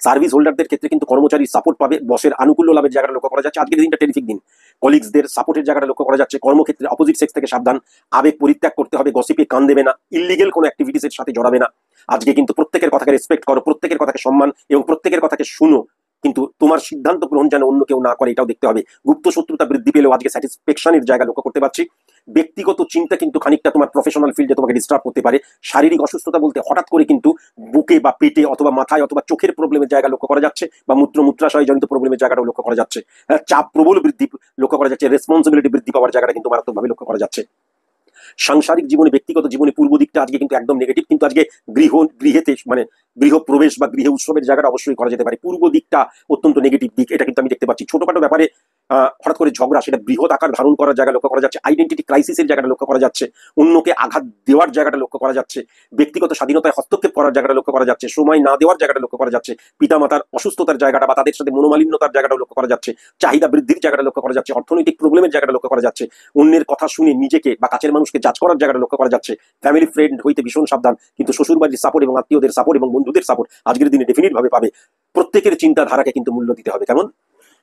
সার্ভিস হোল্ডারদের ক্ষেত্রে কিন্তু কর্মচারীর সাপোর্ট পাবে, বসের আনুকূল্য লাভের জায়গাটা লক্ষ্য করা যাচ্ছে। আজকের দিনটা টেরিফিক দিন। কলিগসদের সাপোর্টের জায়গাটা লক্ষ্য করা যাচ্ছে। কর্মক্ষেত্রে অপোজিট সেক্স থেকে সাবধান। আবেগ পরিত্যাগ করতে হবে, গসিপে কান দেবে না, ইলিগেল কোনো অ্যাক্টিভিটিসের সাথে জড়াবে না। আজকে কিন্তু প্রত্যেকের কথাকে রেসপেক্ট করো, প্রত্যেকের কথাকে সম্মান এবং প্রত্যেকের কথাকে শুনো। কিন্তু তোমার সিদ্ধান্ত গ্রহণ যেন অন্য কেউ না করে এটাও দেখতে হবে। গুপ্ত শত্রুতা বৃদ্ধি পেলেও আজকে স্যাটিসফ্যাকশনের জায়গা লক্ষ্য করতে পারছি। ব্যক্তিগত চিন্তা কিন্তু খানিকটা তোমার প্রফেশনাল ফিল্ডে তোমাকে ডিস্টার্ব করতে পারে। শারীরিক অসুস্থতা বলতে হঠাৎ করে কিন্তু বুকে বা পেটে অথবা মাথায় অথবা চোখের প্রবলেমের জায়গা লক্ষ্য করা যাচ্ছে, বা মূত্রাশয় জনিত প্রবলেমের জায়গাটাও লক্ষ্য করা যাচ্ছে। চাপ প্রবল বৃদ্ধি লক্ষ্য করা যাচ্ছে, রেসপন্সিবিলিটি বৃদ্ধি পাওয়ার জায়গাটা কিন্তু মারাত্মকভাবে লক্ষ্য করা যাচ্ছে। সাংসারিক জীবনে, ব্যক্তিগত জীবনে পূর্ব দিকটা আজকে কিন্তু একদম নেগেটিভ, কিন্তু আজকে গৃহেতে মানে গৃহ প্রবেশ বা গৃহ উৎসবের জায়গাটা অবশ্যই করা যেতে পারে। পূর্ব দিকটা অত্যন্ত নেগেটিভ দিক, এটা কিন্তু আমি দেখতে পাচ্ছি। ছোটখাটো ব্যাপারে হঠাৎ করে ঝগড়া, সেটা বৃহৎ আকার ধারণ করার জায়গা লক্ষ্য করা যাচ্ছে। আইডেন্টিটি ক্রাইসিসের জায়গাটা লক্ষ্য করা যাচ্ছে, অন্যকে আঘাত দেওয়ার জায়গাটা লক্ষ্য করা যাচ্ছে, ব্যক্তিগত স্বাধীনতায় হস্তক্ষেপ করার জায়গাটা লক্ষ্য করা যাচ্ছে, সময় না দেওয়ার জায়গাটা লক্ষ্য করা যাচ্ছে, পিতামাতার অসুস্থতার জায়গাটা বা তাদের সাথে মনোমালিন্যতার জায়গাটা লক্ষ্য করা যাচ্ছে, চাহিদা বৃদ্ধির জায়গাটা লক্ষ্য করা যাচ্ছে, অর্থনৈতিক প্রবলেমের জায়গাটা লক্ষ্য করা যাচ্ছে, অন্যের কথা শুনে নিজেকে বা কাছের মানুষকে জাজ করার জায়গাটা লক্ষ্য করা যাচ্ছে। ফ্যামিলি ফ্রেন্ড হইতে ভীষণ সাবধান, কিন্তু শ্বশুরবাড়ির সাপোর্ট এবং আত্মীয়দের সাপোর্ট এবং বন্ধুদের সাপোর্ট আজকের দিনে ডেফিনিট ভাবে পাবে। প্রত্যেকের চিন্তাধারাকে কিন্তু মূল্য দিতে হবে। কেমন?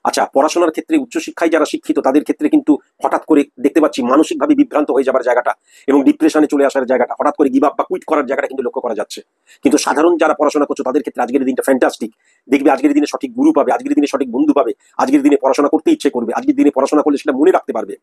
আচ্ছা, পড়াশোনার ক্ষেত্রে উচ্চশিক্ষায় যারা শিক্ষিত তাদের ক্ষেত্রে কিন্তু হঠাৎ করে দেখতে পাচ্ছি মানসিকভাবে বিভ্রান্ত হয়ে যাবার জায়গাটা এবং ডিপ্রেশনে চলে আসার জায়গাটা, হঠাৎ করে গিভ আপ বা কুইট করার জায়গাটা কিন্তু লক্ষ্য করা যাচ্ছে। কিন্তু সাধারণ যারা পড়াশোনা করছো তাদের ক্ষেত্রে আজকের দিনটা ফ্যান্টাস্টিক। দেখবে আজকের দিনে সঠিক গুরু পাবে, আজকের দিনে সঠিক বন্ধু পাবে, আজকের দিনে পড়াশোনা করতে ইচ্ছে করবে, আজকের দিনে পড়াশোনা করলে সেটা মনে রাখতে পারবে,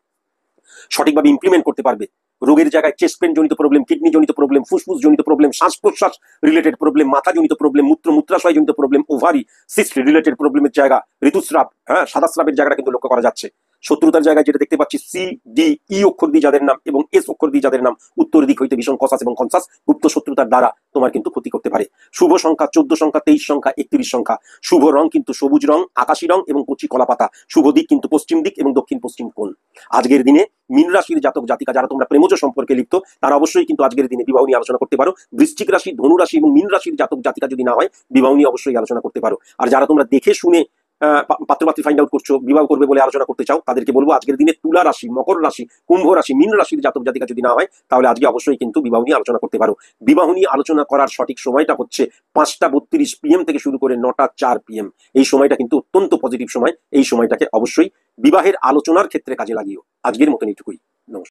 সঠিকভাবে ইমপ্লিমেন্ট করতে পারবে। রোগের জায়গায় চেস্ট পেন জনিত প্রবলেম, কিডনি জনিত প্রবলেম, ফুসফুস জনিত প্রবলেম, শ্বাস প্রশ্বাস রিলেটেড প্রবলেম, মাথা জনিত প্রবলেম, মূত্রাশয় জনিত প্রবলেম, ওভারি সিস্ট রিলেটেড প্রবলেমের জায়গা, ঋতুস্রাব, সাদা স্রাবের জায়গাটা কিন্তু লক্ষ্য করা যাচ্ছে। শত্রুতার জায়গায় যেটা দেখতে পাচ্ছি, সি ডি ই অক্ষর দিয়ে যাদের নাম এবং এস অক্ষর দিয়ে যাদের নাম, উত্তর দিক হইতে ভীষণ কসাস এবং কনসাস গুপ্ত শত্রুতার দ্বারা তোমার কিন্তু ক্ষতি করতে পারে। শুভ সংখ্যা 14 সংখ্যা, 23 সংখ্যা, 31 সংখ্যা। শুভ রং কিন্তু সবুজ রং, আকাশি রং এবং কচি কলা পাতা। শুভ দিক কিন্তু পশ্চিম দিক এবং দক্ষিণ পশ্চিম কোণ। আজকের দিনে মীন রাশির জাতক জাতিকা যারা তোমরা প্রেমজ সম্পর্কে লিপ্ত তারা অবশ্যই কিন্তু আজকের দিনে বিবাহ নিয়ে আলোচনা করতে পারো। বৃশ্চিক রাশি, ধনু রাশি এবং মীন রাশির জাতক জাতিকা যদি না হয়, বিবাহ নিয়ে অবশ্যই আলোচনা করতে পারো। আর যারা তোমরা দেখে শুনে পাত্রপাত্রী ফাইন্ড আউট করছো, বিবাহ করবে বলে আলোচনা করতে চাও, তাদেরকে বলবো আজকের দিনে তুলা রাশি, মকর রাশি, কুম্ভ রাশি, মীন রাশির জাতক জাতিকা যদি না হয়, তাহলে আজকে অবশ্যই কিন্তু বিবাহ নিয়ে আলোচনা করতে পারো। বিবাহ নিয়ে আলোচনা করার সঠিক সময়টা হচ্ছে 5টা 32 PM থেকে শুরু করে 9টা 4 PM। এই সময়টা কিন্তু অত্যন্ত পজিটিভ সময়। এই সময়টাকে অবশ্যই বিবাহের আলোচনার ক্ষেত্রে কাজে লাগিও। আজকের মতন এইটুকুই।